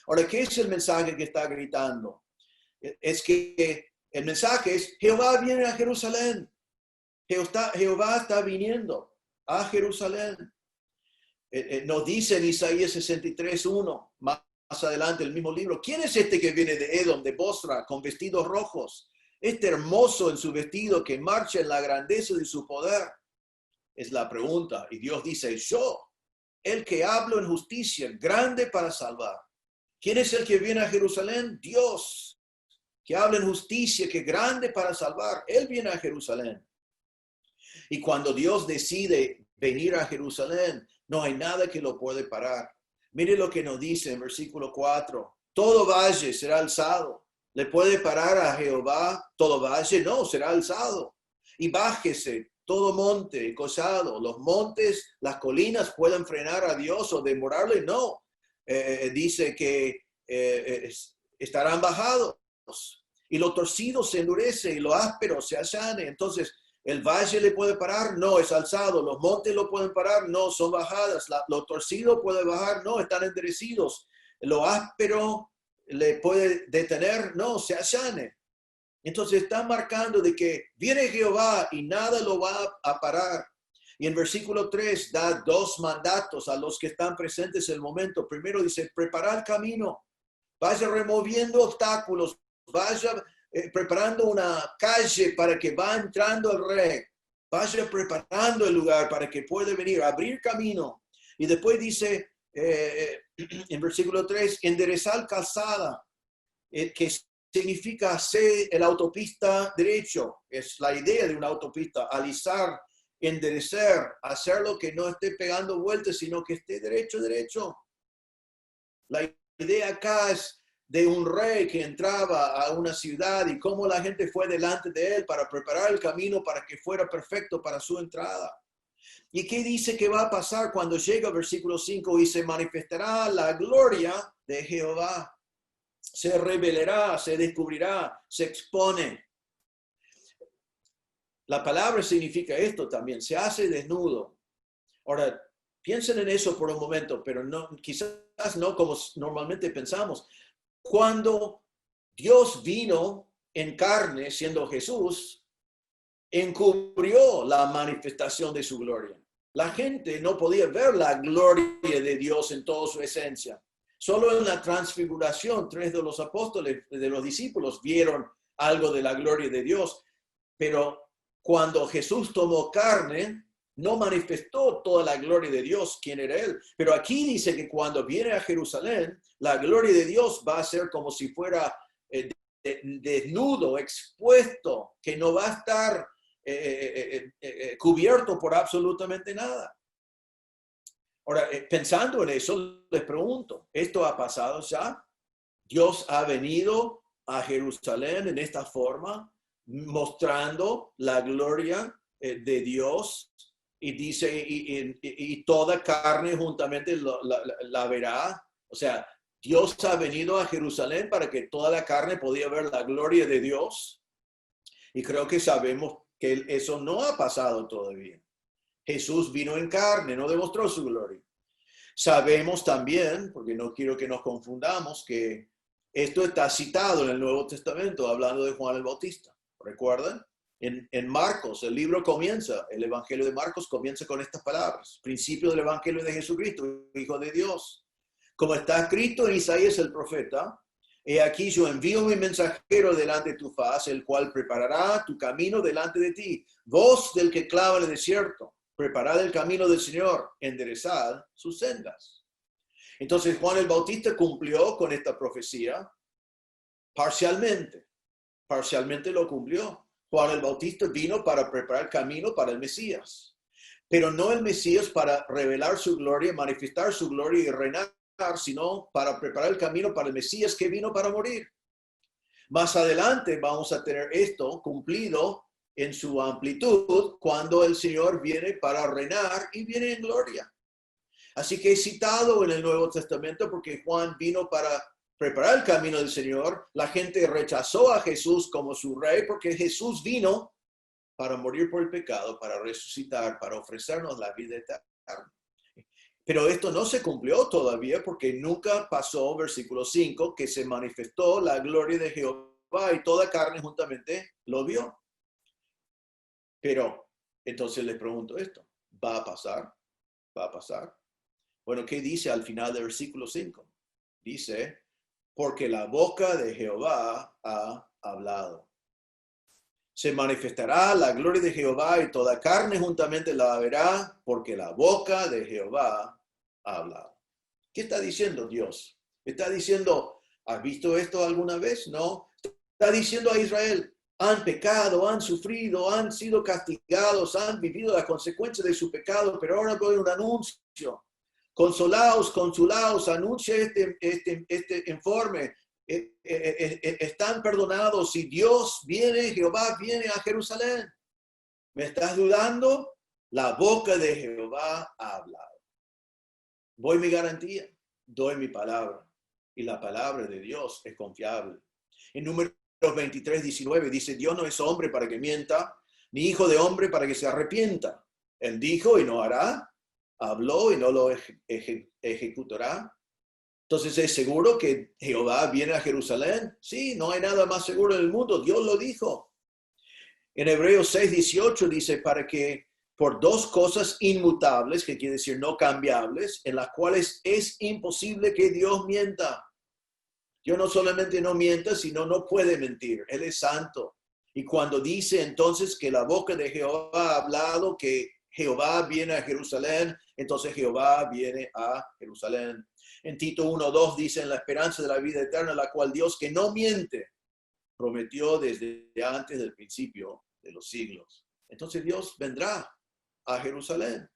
Ahora, ¿qué es el mensaje que está gritando? Es que el mensaje es, Jehová viene a Jerusalén, Jehová está viniendo a Jerusalén. Nos dice en Isaías 63:1, más adelante el mismo libro, ¿quién es este que viene de Edom, de Bosra, con vestidos rojos? Este hermoso en su vestido que marcha en la grandeza de su poder. Es la pregunta. Y Dios dice, yo, el que hablo en justicia, grande para salvar. ¿Quién es el que viene a Jerusalén? Dios, que habla en justicia, que grande para salvar. Él viene a Jerusalén. Y cuando Dios decide venir a Jerusalén, no hay nada que lo puede parar. Mire lo que nos dice en versículo 4. Todo valle será alzado. ¿Le puede parar a Jehová todo valle? No, será alzado. Y bájese todo monte y collado. Los montes, las colinas pueden frenar a Dios o demorarle. No. Dice que estarán bajados. Y lo torcido se endurece y lo áspero se allane. Entonces, ¿el valle le puede parar? No, es alzado. ¿Los montes lo pueden parar? No, son bajadas. Lo torcido puede bajar? No, están enderecidos. Lo áspero le puede detener? No, se allane. Entonces está marcando de que viene Jehová y nada lo va a parar. Y en versículo 3 da dos mandatos a los que están presentes en el momento. Primero dice, preparar camino. Vaya removiendo obstáculos. Vaya preparando una calle para que va entrando el rey. Vaya preparando el lugar para que pueda venir, abrir camino. Y después dice en versículo 3, enderezar calzada, que significa hacer la autopista derecho. Es la idea de una autopista, alisar, enderecer, hacerlo que no esté pegando vueltas, sino que esté derecho. La idea acá es de un rey que entraba a una ciudad y cómo la gente fue delante de él para preparar el camino para que fuera perfecto para su entrada. ¿Y qué dice que va a pasar cuando llega versículo 5? Y se manifestará la gloria de Jehová. Se revelará, se descubrirá, se expone. La palabra significa esto también, se hace desnudo. Ahora, piensen en eso por un momento, pero no, quizás no como normalmente pensamos. Cuando Dios vino en carne, siendo Jesús, encubrió la manifestación de su gloria. La gente no podía ver la gloria de Dios en toda su esencia. Solo en la transfiguración, 3 de los apóstoles, de los discípulos, vieron algo de la gloria de Dios. Pero cuando Jesús tomó carne, no manifestó toda la gloria de Dios, quién era Él. Pero aquí dice que cuando viene a Jerusalén, la gloria de Dios va a ser como si fuera desnudo, expuesto, que no va a estar cubierto por absolutamente nada. Ahora, pensando en eso, les pregunto, ¿esto ha pasado ya? ¿Dios ha venido a Jerusalén en esta forma, mostrando la gloria de Dios? Y dice, y toda carne juntamente la verá. O sea, Dios ha venido a Jerusalén para que toda la carne podía ver la gloria de Dios. Y creo que sabemos que eso no ha pasado todavía. Jesús vino en carne, no demostró su gloria. Sabemos también, porque no quiero que nos confundamos, que esto está citado en el Nuevo Testamento, hablando de Juan el Bautista. ¿Recuerdan? En Marcos, el libro comienza, el Evangelio de Marcos comienza con estas palabras. Principio del Evangelio de Jesucristo, Hijo de Dios. Como está escrito en Isaías el profeta, he aquí yo envío mi mensajero delante de tu faz, el cual preparará tu camino delante de ti. Voz del que clava en el desierto, preparad el camino del Señor, enderezad sus sendas. Entonces Juan el Bautista cumplió con esta profecía parcialmente lo cumplió. Juan el Bautista vino para preparar camino para el Mesías, pero no el Mesías para revelar su gloria, manifestar su gloria y reinar, sino para preparar el camino para el Mesías que vino para morir. Más adelante vamos a tener esto cumplido en su amplitud cuando el Señor viene para reinar y viene en gloria. Así que es citado en el Nuevo Testamento porque Juan vino para preparar el camino del Señor. La gente rechazó a Jesús como su rey porque Jesús vino para morir por el pecado, para resucitar, para ofrecernos la vida eterna. Pero esto no se cumplió todavía porque nunca pasó, versículo 5, que se manifestó la gloria de Jehová y toda carne juntamente lo vio. Pero entonces les pregunto esto, ¿va a pasar? ¿Va a pasar? Bueno, ¿qué dice al final del versículo 5? Dice, porque la boca de Jehová ha hablado. Se manifestará la gloria de Jehová y toda carne juntamente la verá, porque la boca de Jehová ha hablado. ¿Qué está diciendo Dios? Está diciendo, ¿has visto esto alguna vez? No. Está diciendo a Israel, han pecado, han sufrido, han sido castigados, han vivido las consecuencias de su pecado, pero ahora doy un anuncio. Consolaos, anuncia este informe. Están perdonados. Si Dios viene, Jehová viene a Jerusalén. ¿Me estás dudando? La boca de Jehová ha hablado. Doy mi garantía, doy mi palabra. Y la palabra de Dios es confiable. En Números 23:19 dice, Dios no es hombre para que mienta, ni hijo de hombre para que se arrepienta. Él dijo y no hará. Habló y no lo ejecutará. Entonces, ¿es seguro que Jehová viene a Jerusalén? Sí, no hay nada más seguro en el mundo. Dios lo dijo. En Hebreos 6:18 dice, para que por dos cosas inmutables, que quiere decir no cambiables, en las cuales es imposible que Dios mienta. Dios no solamente no mienta, sino no puede mentir. Él es santo. Y cuando dice entonces que la boca de Jehová ha hablado, que Jehová viene a Jerusalén, entonces Jehová viene a Jerusalén. En Tito 1:2 dice, en la esperanza de la vida eterna, la cual Dios que no miente, prometió desde antes del principio de los siglos. Entonces Dios vendrá a Jerusalén.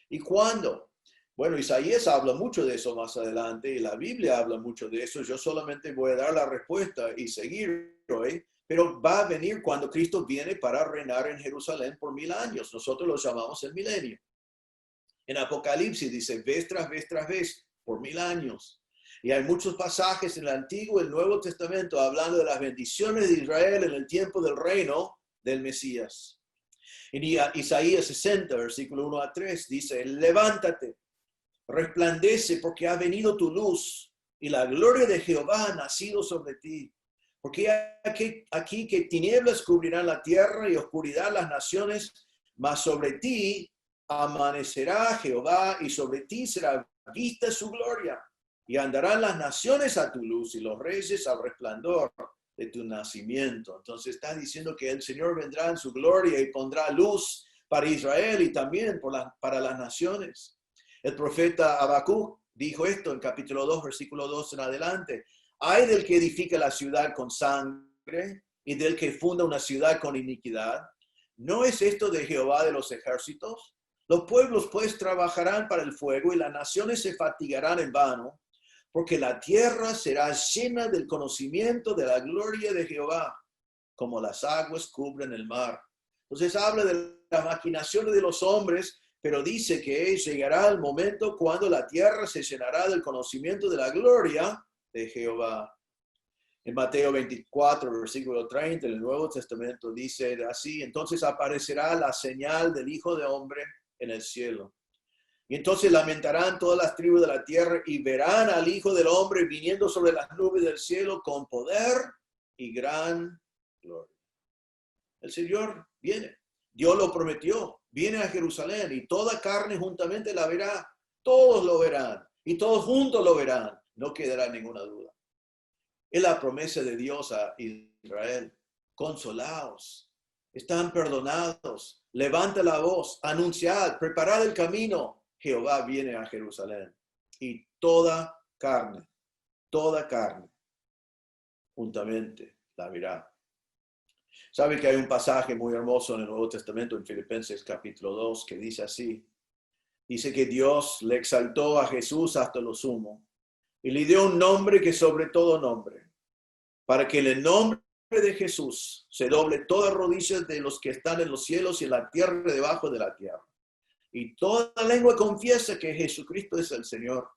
¿Y cuándo? Bueno, Isaías habla mucho de eso más adelante y la Biblia habla mucho de eso. Yo solamente voy a dar la respuesta y seguir hoy. Pero va a venir cuando Cristo viene para reinar en Jerusalén por 1000 años. Nosotros lo llamamos el milenio. En Apocalipsis dice, vez tras vez, por 1000 años. Y hay muchos pasajes en el Antiguo y el Nuevo Testamento hablando de las bendiciones de Israel en el tiempo del reino del Mesías. En Isaías 60, versículo 1-3, dice, levántate, resplandece porque ha venido tu luz y la gloria de Jehová ha nacido sobre ti. Porque aquí que tinieblas cubrirán la tierra y oscuridad las naciones, mas sobre ti amanecerá Jehová y sobre ti será vista su gloria. Y andarán las naciones a tu luz y los reyes al resplandor de tu nacimiento. Entonces está diciendo que el Señor vendrá en su gloria y pondrá luz para Israel y también para las naciones. El profeta Habacuc dijo esto en capítulo 2, versículo 2 en adelante. Ay del que edifica la ciudad con sangre y del que funda una ciudad con iniquidad. ¿No es esto de Jehová de los ejércitos? Los pueblos pues trabajarán para el fuego y las naciones se fatigarán en vano, porque la tierra será llena del conocimiento de la gloria de Jehová, como las aguas cubren el mar. Entonces habla de las maquinaciones de los hombres, pero dice que llegará el momento cuando la tierra se llenará del conocimiento de la gloria de Jehová. En Mateo 24, versículo 30, en el Nuevo Testamento dice así: entonces aparecerá la señal del Hijo de Hombre en el cielo. Y entonces lamentarán todas las tribus de la tierra y verán al Hijo del Hombre viniendo sobre las nubes del cielo con poder y gran gloria. El Señor viene. Dios lo prometió. Viene a Jerusalén y toda carne juntamente la verá. Todos lo verán y todos juntos lo verán. No quedará ninguna duda. Es la promesa de Dios a Israel. Consolaos. Están perdonados. Levanta la voz. Anunciad. Preparad el camino. Jehová viene a Jerusalén. Y toda carne, juntamente la verá. ¿Sabe que hay un pasaje muy hermoso en el Nuevo Testamento, en Filipenses capítulo 2, que dice así? Dice que Dios le exaltó a Jesús hasta lo sumo y le dio un nombre que sobre todo nombre, para que en el nombre de Jesús se doble toda rodilla de los que están en los cielos y en la tierra debajo de la tierra. Y toda lengua confiesa que Jesucristo es el Señor,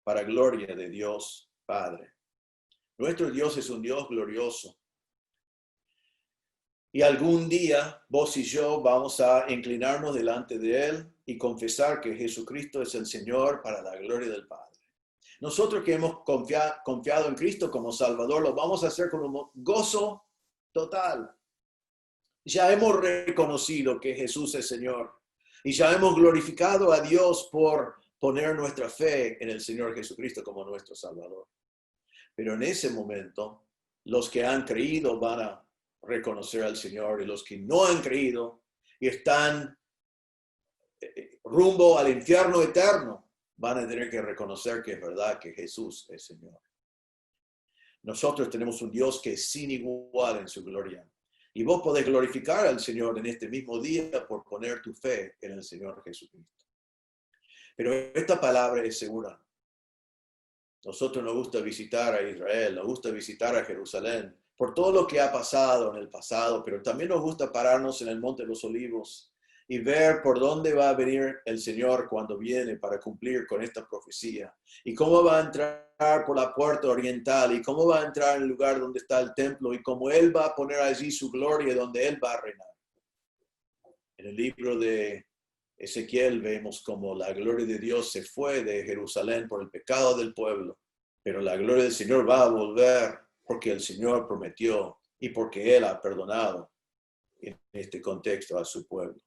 para gloria de Dios Padre. Nuestro Dios es un Dios glorioso. Y algún día vos y yo vamos a inclinarnos delante de Él y confesar que Jesucristo es el Señor para la gloria del Padre. Nosotros que hemos confiado en Cristo como Salvador, lo vamos a hacer con un gozo total. Ya hemos reconocido que Jesús es Señor y ya hemos glorificado a Dios por poner nuestra fe en el Señor Jesucristo como nuestro Salvador. Pero en ese momento, los que han creído van a reconocer al Señor y los que no han creído y están rumbo al infierno eterno van a tener que reconocer que es verdad que Jesús es Señor. Nosotros tenemos un Dios que es sin igual en su gloria. Y vos podés glorificar al Señor en este mismo día por poner tu fe en el Señor Jesucristo. Pero esta palabra es segura. Nosotros nos gusta visitar a Israel, nos gusta visitar a Jerusalén, por todo lo que ha pasado en el pasado, pero también nos gusta pararnos en el Monte de los Olivos y ver por dónde va a venir el Señor cuando viene para cumplir con esta profecía. Y cómo va a entrar por la puerta oriental y cómo va a entrar en el lugar donde está el templo y cómo Él va a poner allí su gloria donde Él va a reinar. En el libro de Ezequiel vemos como la gloria de Dios se fue de Jerusalén por el pecado del pueblo, pero la gloria del Señor va a volver porque el Señor prometió y porque Él ha perdonado en este contexto a su pueblo.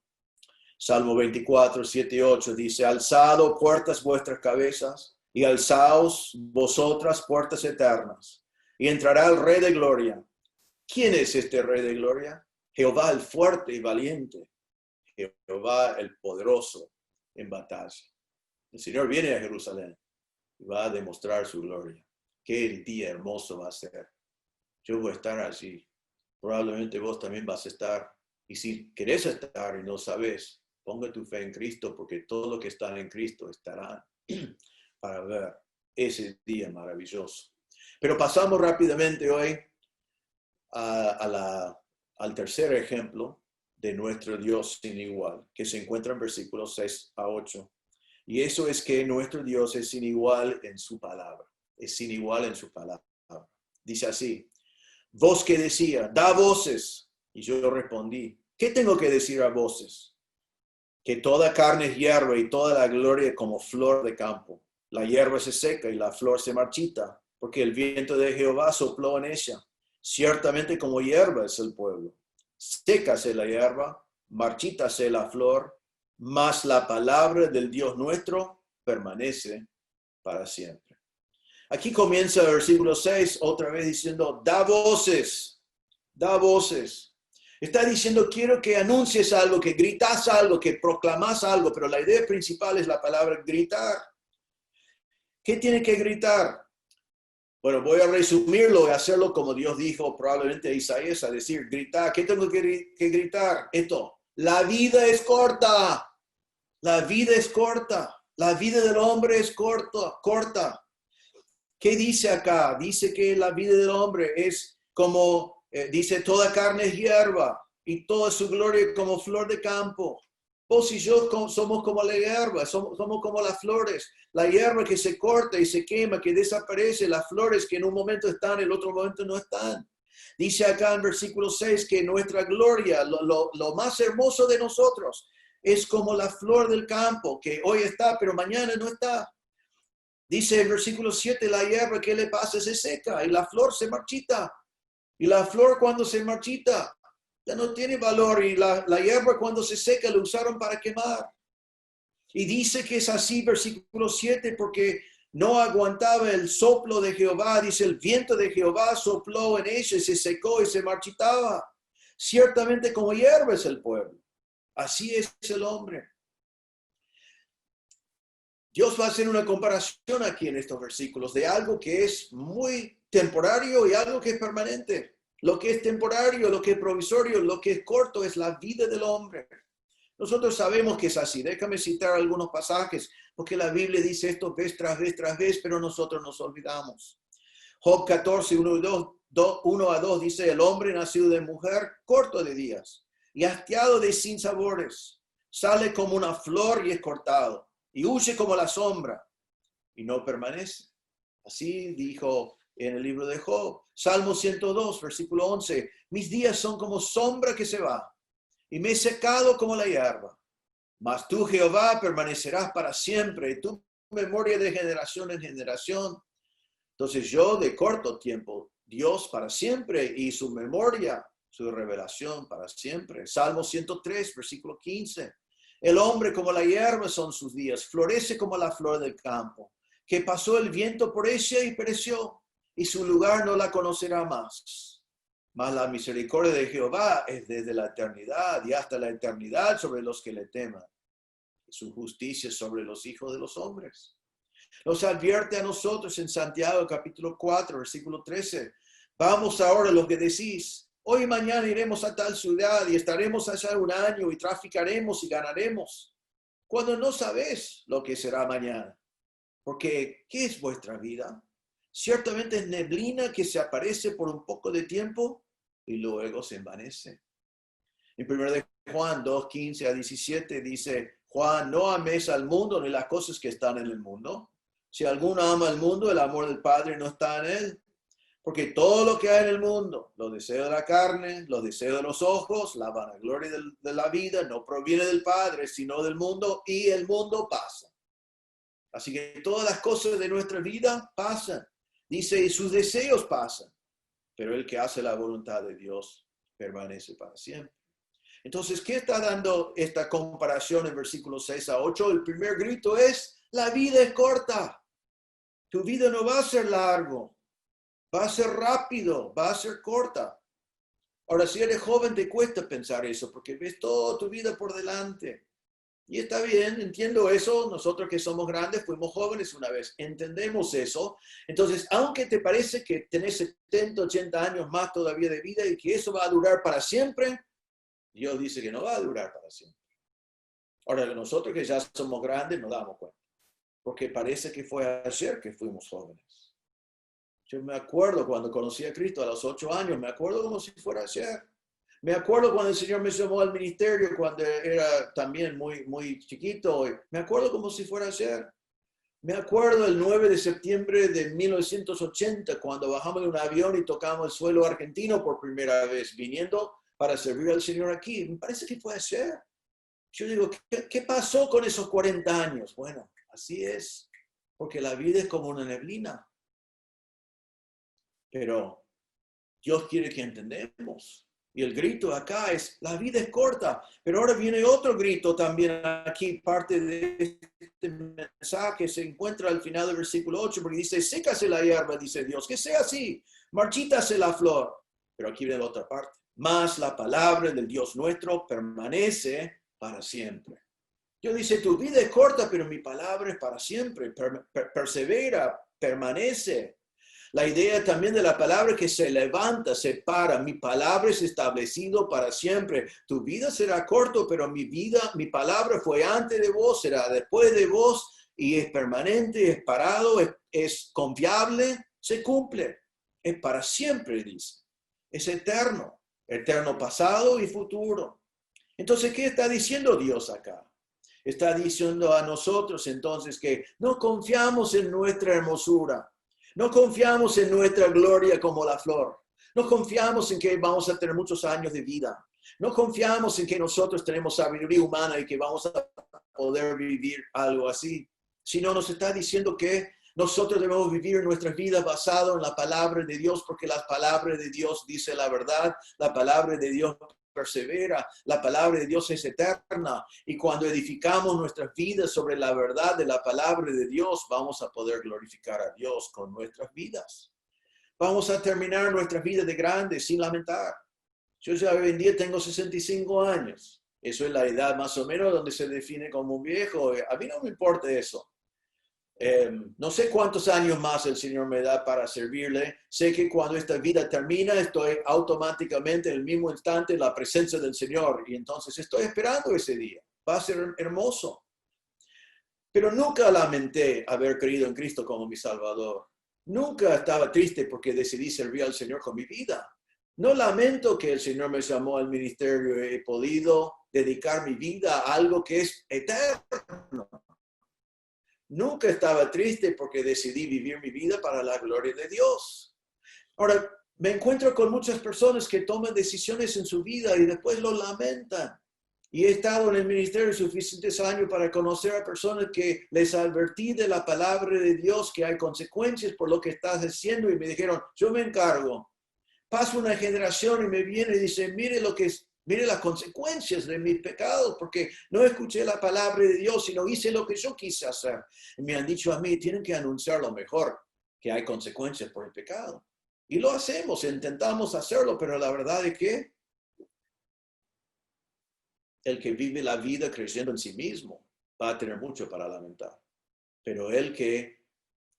Salmo 24, 7 y 8 dice: alzado puertas vuestras cabezas y alzaos vosotras puertas eternas, y entrará el Rey de Gloria. ¿Quién es este Rey de Gloria? Jehová el fuerte y valiente, Jehová el poderoso en batalla. El Señor viene a Jerusalén y va a demostrar su gloria. Qué día hermoso va a ser. Yo voy a estar allí. Probablemente vos también vas a estar. Y si querés estar y no sabes, ponga tu fe en Cristo, porque todo lo que está en Cristo estará para ver ese día maravilloso. Pero pasamos rápidamente hoy al tercer ejemplo de nuestro Dios sin igual, que se encuentra en versículos 6 a 8. Y eso es que nuestro Dios es sin igual en su palabra. Es sin igual en su palabra. Dice así: voz que decía, da voces. Y yo respondí, ¿qué tengo que decir a voces? Que toda carne es hierba y toda la gloria como flor de campo. La hierba se seca y la flor se marchita, porque el viento de Jehová sopló en ella. Ciertamente como hierba es el pueblo. Sécase la hierba, marchítase la flor, mas la palabra del Dios nuestro permanece para siempre. Aquí comienza el versículo 6, otra vez diciendo, da voces, da voces. Está diciendo, quiero que anuncies algo, que gritas algo, que proclamas algo, pero la idea principal es la palabra gritar. ¿Qué tiene que gritar? Bueno, voy a resumirlo y hacerlo como Dios dijo probablemente a Isaías, a decir, gritar. ¿Qué tengo que gritar? Esto, la vida es corta, la vida es corta, la vida del hombre es corta. ¿Qué dice acá? Dice que la vida del hombre es como, dice, toda carne es hierba y toda su gloria como flor de campo. Vos y yo somos como la hierba, somos como las flores. La hierba que se corta y se quema, que desaparece, las flores que en un momento están, en el otro momento no están. Dice acá en versículo 6 que nuestra gloria, lo más hermoso de nosotros, es como la flor del campo, que hoy está, pero mañana no está. Dice en versículo 7, la hierba, ¿qué le pasa? Se seca y la flor se marchita. Y la flor cuando se marchita, ya no tiene valor. Y la hierba cuando se seca, la usaron para quemar. Y dice que es así, versículo 7, porque no aguantaba el soplo de Jehová. Dice, el viento de Jehová sopló en ella y se secó y se marchitaba. Ciertamente como hierba es el pueblo. Así es el hombre. Dios va a hacer una comparación aquí en estos versículos de algo que es muy temporario y algo que es permanente. Lo que es temporario, lo que es provisorio, lo que es corto es la vida del hombre. Nosotros sabemos que es así. Déjame citar algunos pasajes, porque la Biblia dice esto vez tras vez, pero nosotros nos olvidamos. Job 14, 1 a 2 dice, el hombre nacido de mujer, corto de días y hastiado de sinsabores, sale como una flor y es cortado. Y huye como la sombra y no permanece. Así dijo en el libro de Job. Salmo 102, versículo 11. Mis días son como sombra que se va y me he secado como la hierba. Mas tú, Jehová, permanecerás para siempre y tu memoria de generación en generación. Entonces yo de corto tiempo, Dios para siempre y su memoria, su revelación para siempre. Salmo 103, versículo 15. El hombre como la hierba son sus días, florece como la flor del campo, que pasó el viento por ella y pereció, y su lugar no la conocerá más. Mas la misericordia de Jehová es desde la eternidad y hasta la eternidad sobre los que le teman, y su justicia sobre los hijos de los hombres. Nos advierte a nosotros en Santiago capítulo 4, versículo 13. Vamos ahora a lo que decís. Hoy y mañana iremos a tal ciudad y estaremos allá un año y traficaremos y ganaremos. Cuando no sabéis lo que será mañana. Porque, ¿qué es vuestra vida? Ciertamente es neblina que se aparece por un poco de tiempo y luego se envanece. En 1 de Juan 2, 15 a 17 dice, Juan, no améis al mundo ni las cosas que están en el mundo. Si alguno ama al mundo, el amor del Padre no está en él. Porque todo lo que hay en el mundo, los deseos de la carne, los deseos de los ojos, la vanagloria de la vida, no proviene del Padre, sino del mundo, y el mundo pasa. Así que todas las cosas de nuestra vida pasan. Dice, y sus deseos pasan. Pero el que hace la voluntad de Dios permanece para siempre. Entonces, ¿qué está dando esta comparación en versículos 6 a 8? El primer grito es, la vida es corta. Tu vida no va a ser largo. Va a ser rápido, va a ser corta. Ahora, si eres joven, te cuesta pensar eso, porque ves toda tu vida por delante. Y está bien, entiendo eso. Nosotros que somos grandes, fuimos jóvenes una vez, entendemos eso. Entonces, aunque te parece que tenés 70, 80 años más todavía de vida y que eso va a durar para siempre, Dios dice que no va a durar para siempre. Ahora, nosotros que ya somos grandes, nos damos cuenta, porque parece que fue ayer que fuimos jóvenes. Yo me acuerdo cuando conocí a Cristo a los 8 años, me acuerdo como si fuera ayer. Me acuerdo cuando el Señor me llamó al ministerio, cuando era también muy chiquito. Me acuerdo como si fuera ayer. Me acuerdo el 9 de septiembre de 1980, cuando bajamos de un avión y tocamos el suelo argentino por primera vez, viniendo para servir al Señor aquí. Me parece que fue ayer. Yo digo, ¿qué pasó con esos 40 años? Bueno, así es, porque la vida es como una neblina. Pero Dios quiere que entendamos. Y el grito acá es, la vida es corta. Pero ahora viene otro grito también aquí, parte de este mensaje se encuentra al final del versículo 8, porque dice, sécase la hierba, dice Dios, que sea así, marchítase la flor. Pero aquí viene la otra parte. Mas la palabra del Dios nuestro permanece para siempre. Dios dice, tu vida es corta, pero mi palabra es para siempre. Persevera, permanece. La idea también de la palabra que se levanta, se para. Mi palabra es establecido para siempre. Tu vida será corto, pero mi palabra fue antes de vos, será después de vos, y es permanente, es parado, es confiable, se cumple. Es para siempre, dice. Es eterno, eterno pasado y futuro. Entonces, ¿qué está diciendo Dios acá? Está diciendo a nosotros entonces que no confiamos en nuestra hermosura. No confiamos en nuestra gloria como la flor. No confiamos en que vamos a tener muchos años de vida. No confiamos en que nosotros tenemos sabiduría humana y que vamos a poder vivir algo así. Sino nos está diciendo que nosotros debemos vivir nuestras vidas basado en la palabra de Dios, porque la palabra de Dios dice la verdad, la palabra de Dios persevera, la palabra de Dios es eterna, y cuando edificamos nuestras vidas sobre la verdad de la palabra de Dios, vamos a poder glorificar a Dios con nuestras vidas. Vamos a terminar nuestras vidas de grandes sin lamentar. Yo ya hoy en día tengo 65 años. Eso es la edad más o menos donde se define como un viejo. A mí no me importa eso. No sé cuántos años más el Señor me da para servirle. Sé que cuando esta vida termina, estoy automáticamente en el mismo instante en la presencia del Señor. Y entonces estoy esperando ese día. Va a ser hermoso. Pero nunca lamenté haber creído en Cristo como mi Salvador. Nunca estaba triste porque decidí servir al Señor con mi vida. No lamento que el Señor me llamó al ministerio. He podido dedicar mi vida a algo que es eterno. Nunca estaba triste porque decidí vivir mi vida para la gloria de Dios. Ahora, me encuentro con muchas personas que toman decisiones en su vida y después lo lamentan. Y he estado en el ministerio suficientes años para conocer a personas que les advertí de la palabra de Dios, que hay consecuencias por lo que estás haciendo, y me dijeron, yo me encargo. Pasa una generación y me viene y dice, mire las consecuencias de mis pecados, porque no escuché la palabra de Dios, sino hice lo que yo quise hacer. Y me han dicho a mí, tienen que anunciar lo mejor, que hay consecuencias por el pecado. Y lo hacemos, intentamos hacerlo, pero la verdad es que el que vive la vida creyendo en sí mismo va a tener mucho para lamentar. Pero el que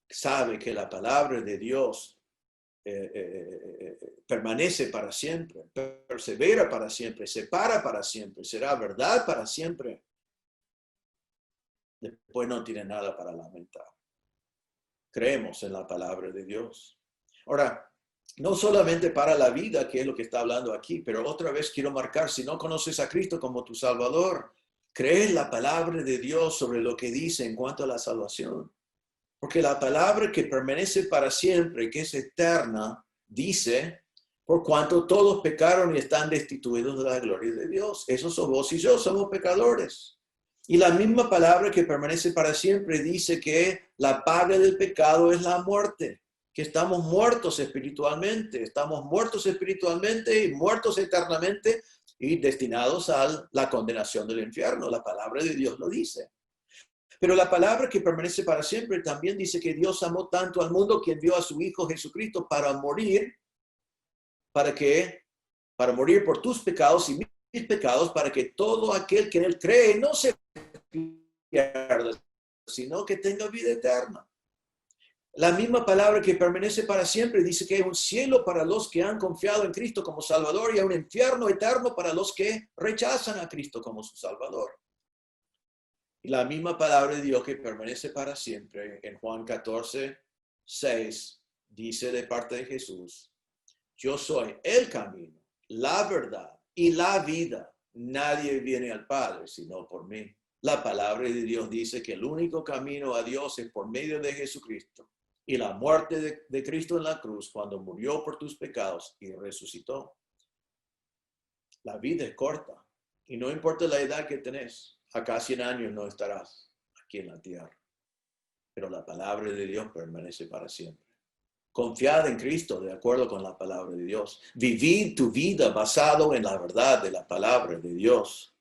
sabe que la palabra de Dios permanece para siempre, persevera para siempre, se para para siempre, será verdad para siempre, después no tiene nada para lamentar. Creemos en la palabra de Dios. Ahora, no solamente para la vida, que es lo que está hablando aquí, pero otra vez quiero marcar, si no conoces a Cristo como tu Salvador, crees la palabra de Dios sobre lo que dice en cuanto a la salvación. Porque la palabra que permanece para siempre, que es eterna, dice, por cuanto todos pecaron y están destituidos de la gloria de Dios. Esos somos vos y yo, somos pecadores. Y la misma palabra que permanece para siempre dice que la paga del pecado es la muerte, que estamos muertos espiritualmente y muertos eternamente y destinados a la condenación del infierno. La palabra de Dios lo dice. Pero la palabra que permanece para siempre también dice que Dios amó tanto al mundo que envió a su Hijo Jesucristo para morir. ¿Para qué? Para morir por tus pecados y mis pecados, para que todo aquel que en él cree no se pierda, sino que tenga vida eterna. La misma palabra que permanece para siempre dice que hay un cielo para los que han confiado en Cristo como Salvador y hay un infierno eterno para los que rechazan a Cristo como su Salvador. Y la misma palabra de Dios que permanece para siempre en Juan 14:6 dice de parte de Jesús, yo soy el camino, la verdad y la vida. Nadie viene al Padre sino por mí. La palabra de Dios dice que el único camino a Dios es por medio de Jesucristo y la muerte de Cristo en la cruz cuando murió por tus pecados y resucitó. La vida es corta y no importa la edad que tenés. Acá 100 años no estarás aquí en la tierra. Pero la palabra de Dios permanece para siempre. Confiad en Cristo de acuerdo con la palabra de Dios. Vivid tu vida basado en la verdad de la palabra de Dios.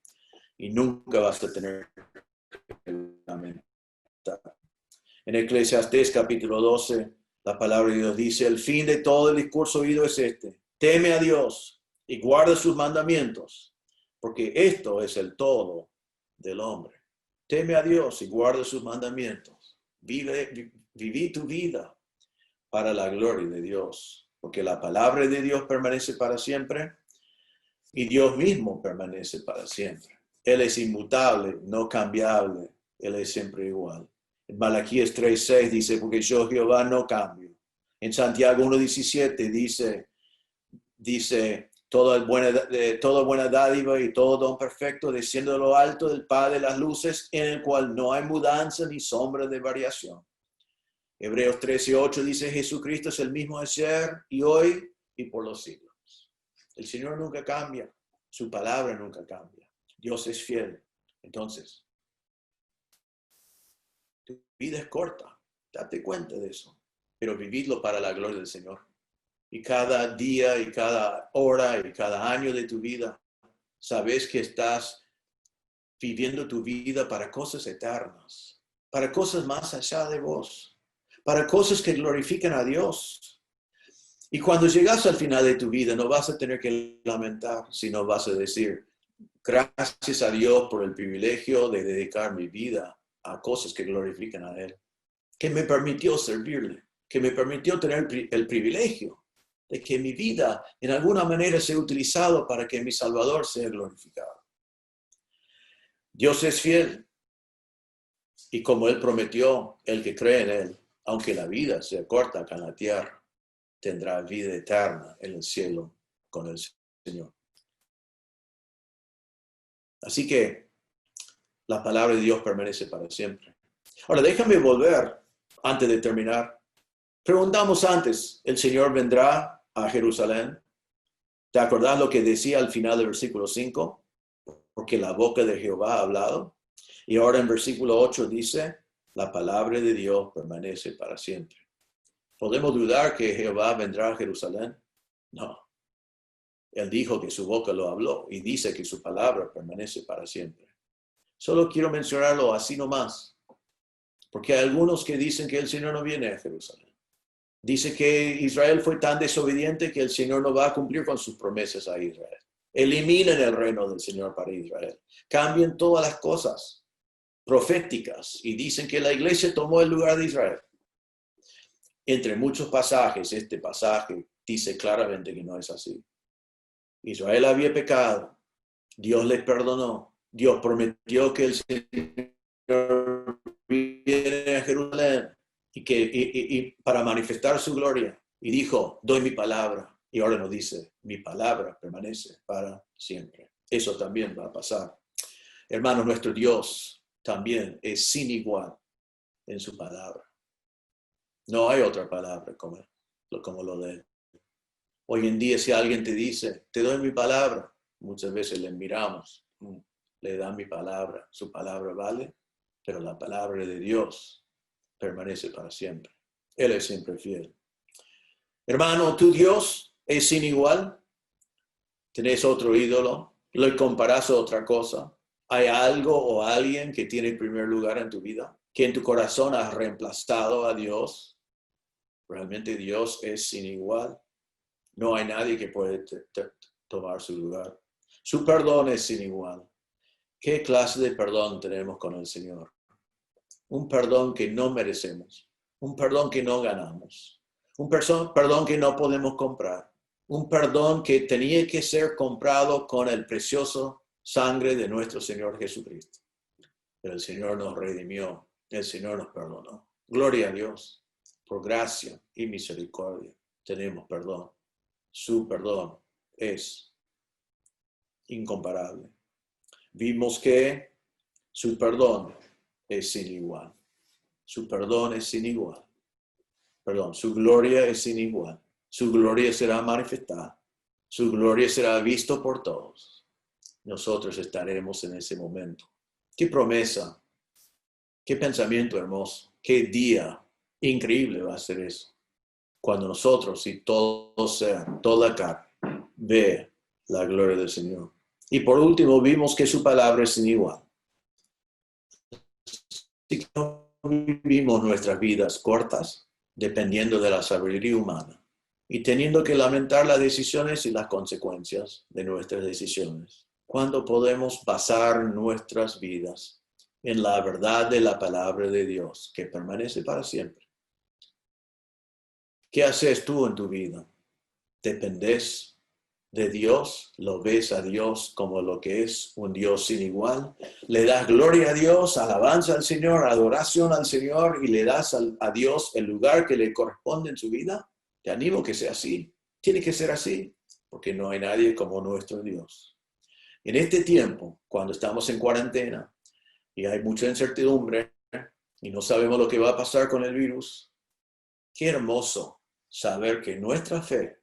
Y nunca vas a tener que lamentar. En Eclesiastés capítulo 12, la palabra de Dios dice, el fin de todo el discurso oído es este. Teme a Dios y guarda sus mandamientos, porque esto es el todo del hombre. Teme a Dios y guarda sus mandamientos. Viví tu vida para la gloria de Dios, porque la palabra de Dios permanece para siempre y Dios mismo permanece para siempre. Él es inmutable, no cambiable, Él es siempre igual. En Malaquías 3:6 dice, porque yo Jehová no cambio. En Santiago 1:17 dice toda buena dádiva y todo don perfecto desciende de lo alto del Padre de las luces, en el cual no hay mudanza ni sombra de variación. Hebreos 13:8 dice, Jesucristo es el mismo ayer y hoy y por los siglos. El Señor nunca cambia, su palabra nunca cambia. Dios es fiel. Entonces, tu vida es corta, date cuenta de eso, pero vividlo para la gloria del Señor. Y cada día y cada hora y cada año de tu vida, sabes que estás viviendo tu vida para cosas eternas, para cosas más allá de vos, para cosas que glorifican a Dios. Y cuando llegas al final de tu vida, no vas a tener que lamentar, sino vas a decir, gracias a Dios por el privilegio de dedicar mi vida a cosas que glorifican a Él, que me permitió servirle, que me permitió tener el privilegio de que mi vida en alguna manera sea utilizado para que mi Salvador sea glorificado. Dios es fiel y como Él prometió, el que cree en Él, aunque la vida sea corta acá en la tierra, tendrá vida eterna en el cielo con el Señor. Así que la palabra de Dios permanece para siempre. Ahora, déjame volver antes de terminar. Preguntamos antes, ¿el Señor vendrá a Jerusalén? ¿Te acordás lo que decía al final del versículo 5? Porque la boca de Jehová ha hablado. Y ahora en versículo 8 dice, la palabra de Dios permanece para siempre. ¿Podemos dudar que Jehová vendrá a Jerusalén? No. Él dijo que su boca lo habló y dice que su palabra permanece para siempre. Solo quiero mencionarlo así nomás, porque hay algunos que dicen que el Señor no viene a Jerusalén. Dice que Israel fue tan desobediente que el Señor no va a cumplir con sus promesas a Israel. Eliminen el reino del Señor para Israel. Cambien todas las cosas proféticas y dicen que la iglesia tomó el lugar de Israel. Entre muchos pasajes, este pasaje dice claramente que no es así. Israel había pecado, Dios les perdonó, Dios prometió que el Señor viene a Jerusalén y para manifestar su gloria. Y dijo, doy mi palabra. Y ahora nos dice, mi palabra permanece para siempre. Eso también va a pasar. Hermanos, nuestro Dios también es sin igual en su palabra. No hay otra palabra como lo de Él. Hoy en día, si alguien te dice, te doy mi palabra, muchas veces le miramos, le dan mi palabra, su palabra vale, pero la palabra de Dios permanece para siempre. Él es siempre fiel. Hermano, tu Dios es sin igual. ¿Tenés otro ídolo? ¿Lo comparás a otra cosa? ¿Hay algo o alguien que tiene el primer lugar en tu vida? ¿Que en tu corazón has reemplazado a Dios? Realmente Dios es sin igual. No hay nadie que puede tomar su lugar. Su perdón es sin igual. ¿Qué clase de perdón tenemos con el Señor? Un perdón que no merecemos. Un perdón que no ganamos. Un perdón que no podemos comprar. Un perdón que tenía que ser comprado con el precioso sangre de nuestro Señor Jesucristo. Pero el Señor nos redimió. El Señor nos perdonó. Gloria a Dios. Por gracia y misericordia tenemos perdón. Su perdón es incomparable. Vimos que su perdón es sin igual. Su perdón es sin igual. Perdón, su gloria es sin igual. Su gloria será manifestada. Su gloria será visto por todos. Nosotros estaremos en ese momento. Qué promesa. Qué pensamiento hermoso. Qué día increíble va a ser eso. cuando nosotros y todos sean, toda carne, ve la gloria del Señor. Y por último, vimos que su palabra es sin igual. Así que no vivimos nuestras vidas cortas, dependiendo de la sabiduría humana, y teniendo que lamentar las decisiones y las consecuencias de nuestras decisiones, cuando podemos basar nuestras vidas en la verdad de la palabra de Dios, que permanece para siempre. ¿Qué haces tú en tu vida? ¿Dependes de Dios? ¿Lo ves a Dios como lo que es un Dios sin igual? ¿Le das gloria a Dios, alabanza al Señor, adoración al Señor y le das a Dios el lugar que le corresponde en su vida? Te animo que sea así. Tiene que ser así, porque no hay nadie como nuestro Dios. En este tiempo, cuando estamos en cuarentena y hay mucha incertidumbre y no sabemos lo que va a pasar con el virus, qué hermoso saber que nuestra fe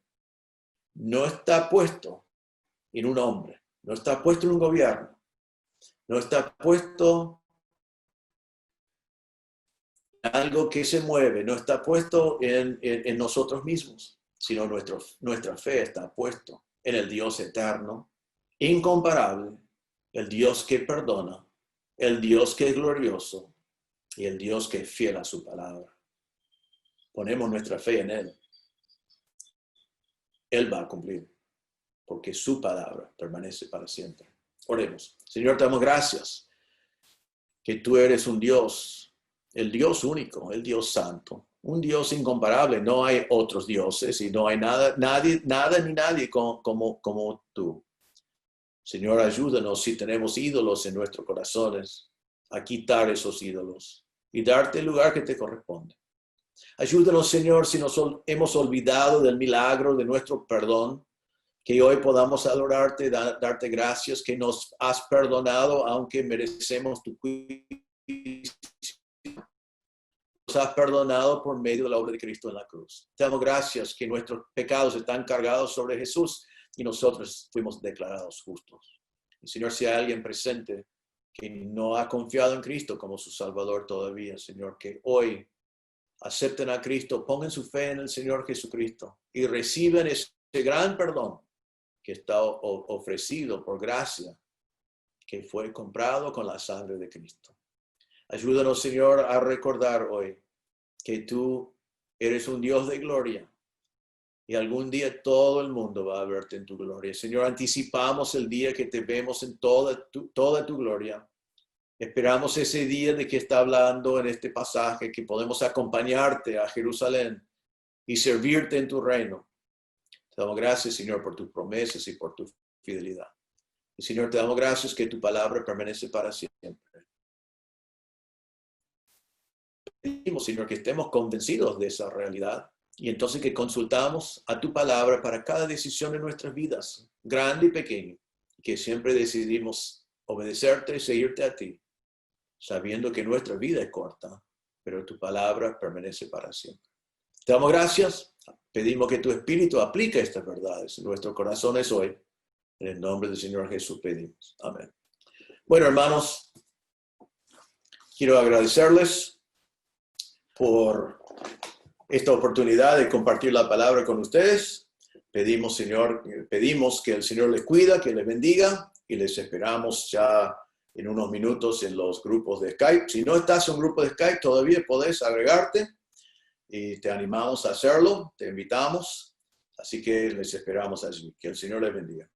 no está puesto en un hombre, no está puesto en un gobierno, no está puesto en algo que se mueve, no está puesto en nosotros mismos, sino nuestra fe está puesto en el Dios eterno, incomparable, el Dios que perdona, el Dios que es glorioso y el Dios que es fiel a su palabra. Ponemos nuestra fe en Él. Él va a cumplir, porque su palabra permanece para siempre. Oremos. Señor, te damos gracias que tú eres un Dios, el Dios único, el Dios santo, un Dios incomparable. No hay otros dioses y no hay nada ni nadie como tú. Señor, ayúdanos si tenemos ídolos en nuestros corazones a quitar esos ídolos y darte el lugar que te corresponde. Ayúdanos, Señor, si nos hemos olvidado del milagro de nuestro perdón, que hoy podamos adorarte, darte gracias, que nos has perdonado, aunque merecemos tu juicio. Nos has perdonado por medio de la obra de Cristo en la cruz. Te damos gracias que nuestros pecados están cargados sobre Jesús y nosotros fuimos declarados justos. Y, Señor, si hay alguien presente que no ha confiado en Cristo como su Salvador todavía, Señor, que hoy acepten a Cristo, pongan su fe en el Señor Jesucristo y reciban ese gran perdón que está ofrecido por gracia, que fue comprado con la sangre de Cristo. Ayúdanos, Señor, a recordar hoy que tú eres un Dios de gloria y algún día todo el mundo va a verte en tu gloria. Señor, anticipamos el día que te vemos en toda tu gloria. Esperamos ese día de que está hablando en este pasaje, que podemos acompañarte a Jerusalén y servirte en tu reino. Te damos gracias, Señor, por tus promesas y por tu fidelidad. Y, Señor, te damos gracias que tu palabra permanece para siempre. Pedimos, Señor, que estemos convencidos de esa realidad y entonces que consultamos a tu palabra para cada decisión de nuestras vidas, grande y pequeña, que siempre decidimos obedecerte y seguirte a ti, sabiendo que nuestra vida es corta, pero tu palabra permanece para siempre. Te damos gracias, pedimos que tu Espíritu aplique estas verdades en nuestros corazones hoy. En el nombre del Señor Jesús pedimos. Amén. Bueno, hermanos, quiero agradecerles por esta oportunidad de compartir la palabra con ustedes. Pedimos que el Señor les cuida, que les bendiga y les esperamos ya en unos minutos en los grupos de Skype. Si no estás en un grupo de Skype, todavía podés agregarte y te animamos a hacerlo, te invitamos. Así que les esperamos allí. Que el Señor les bendiga.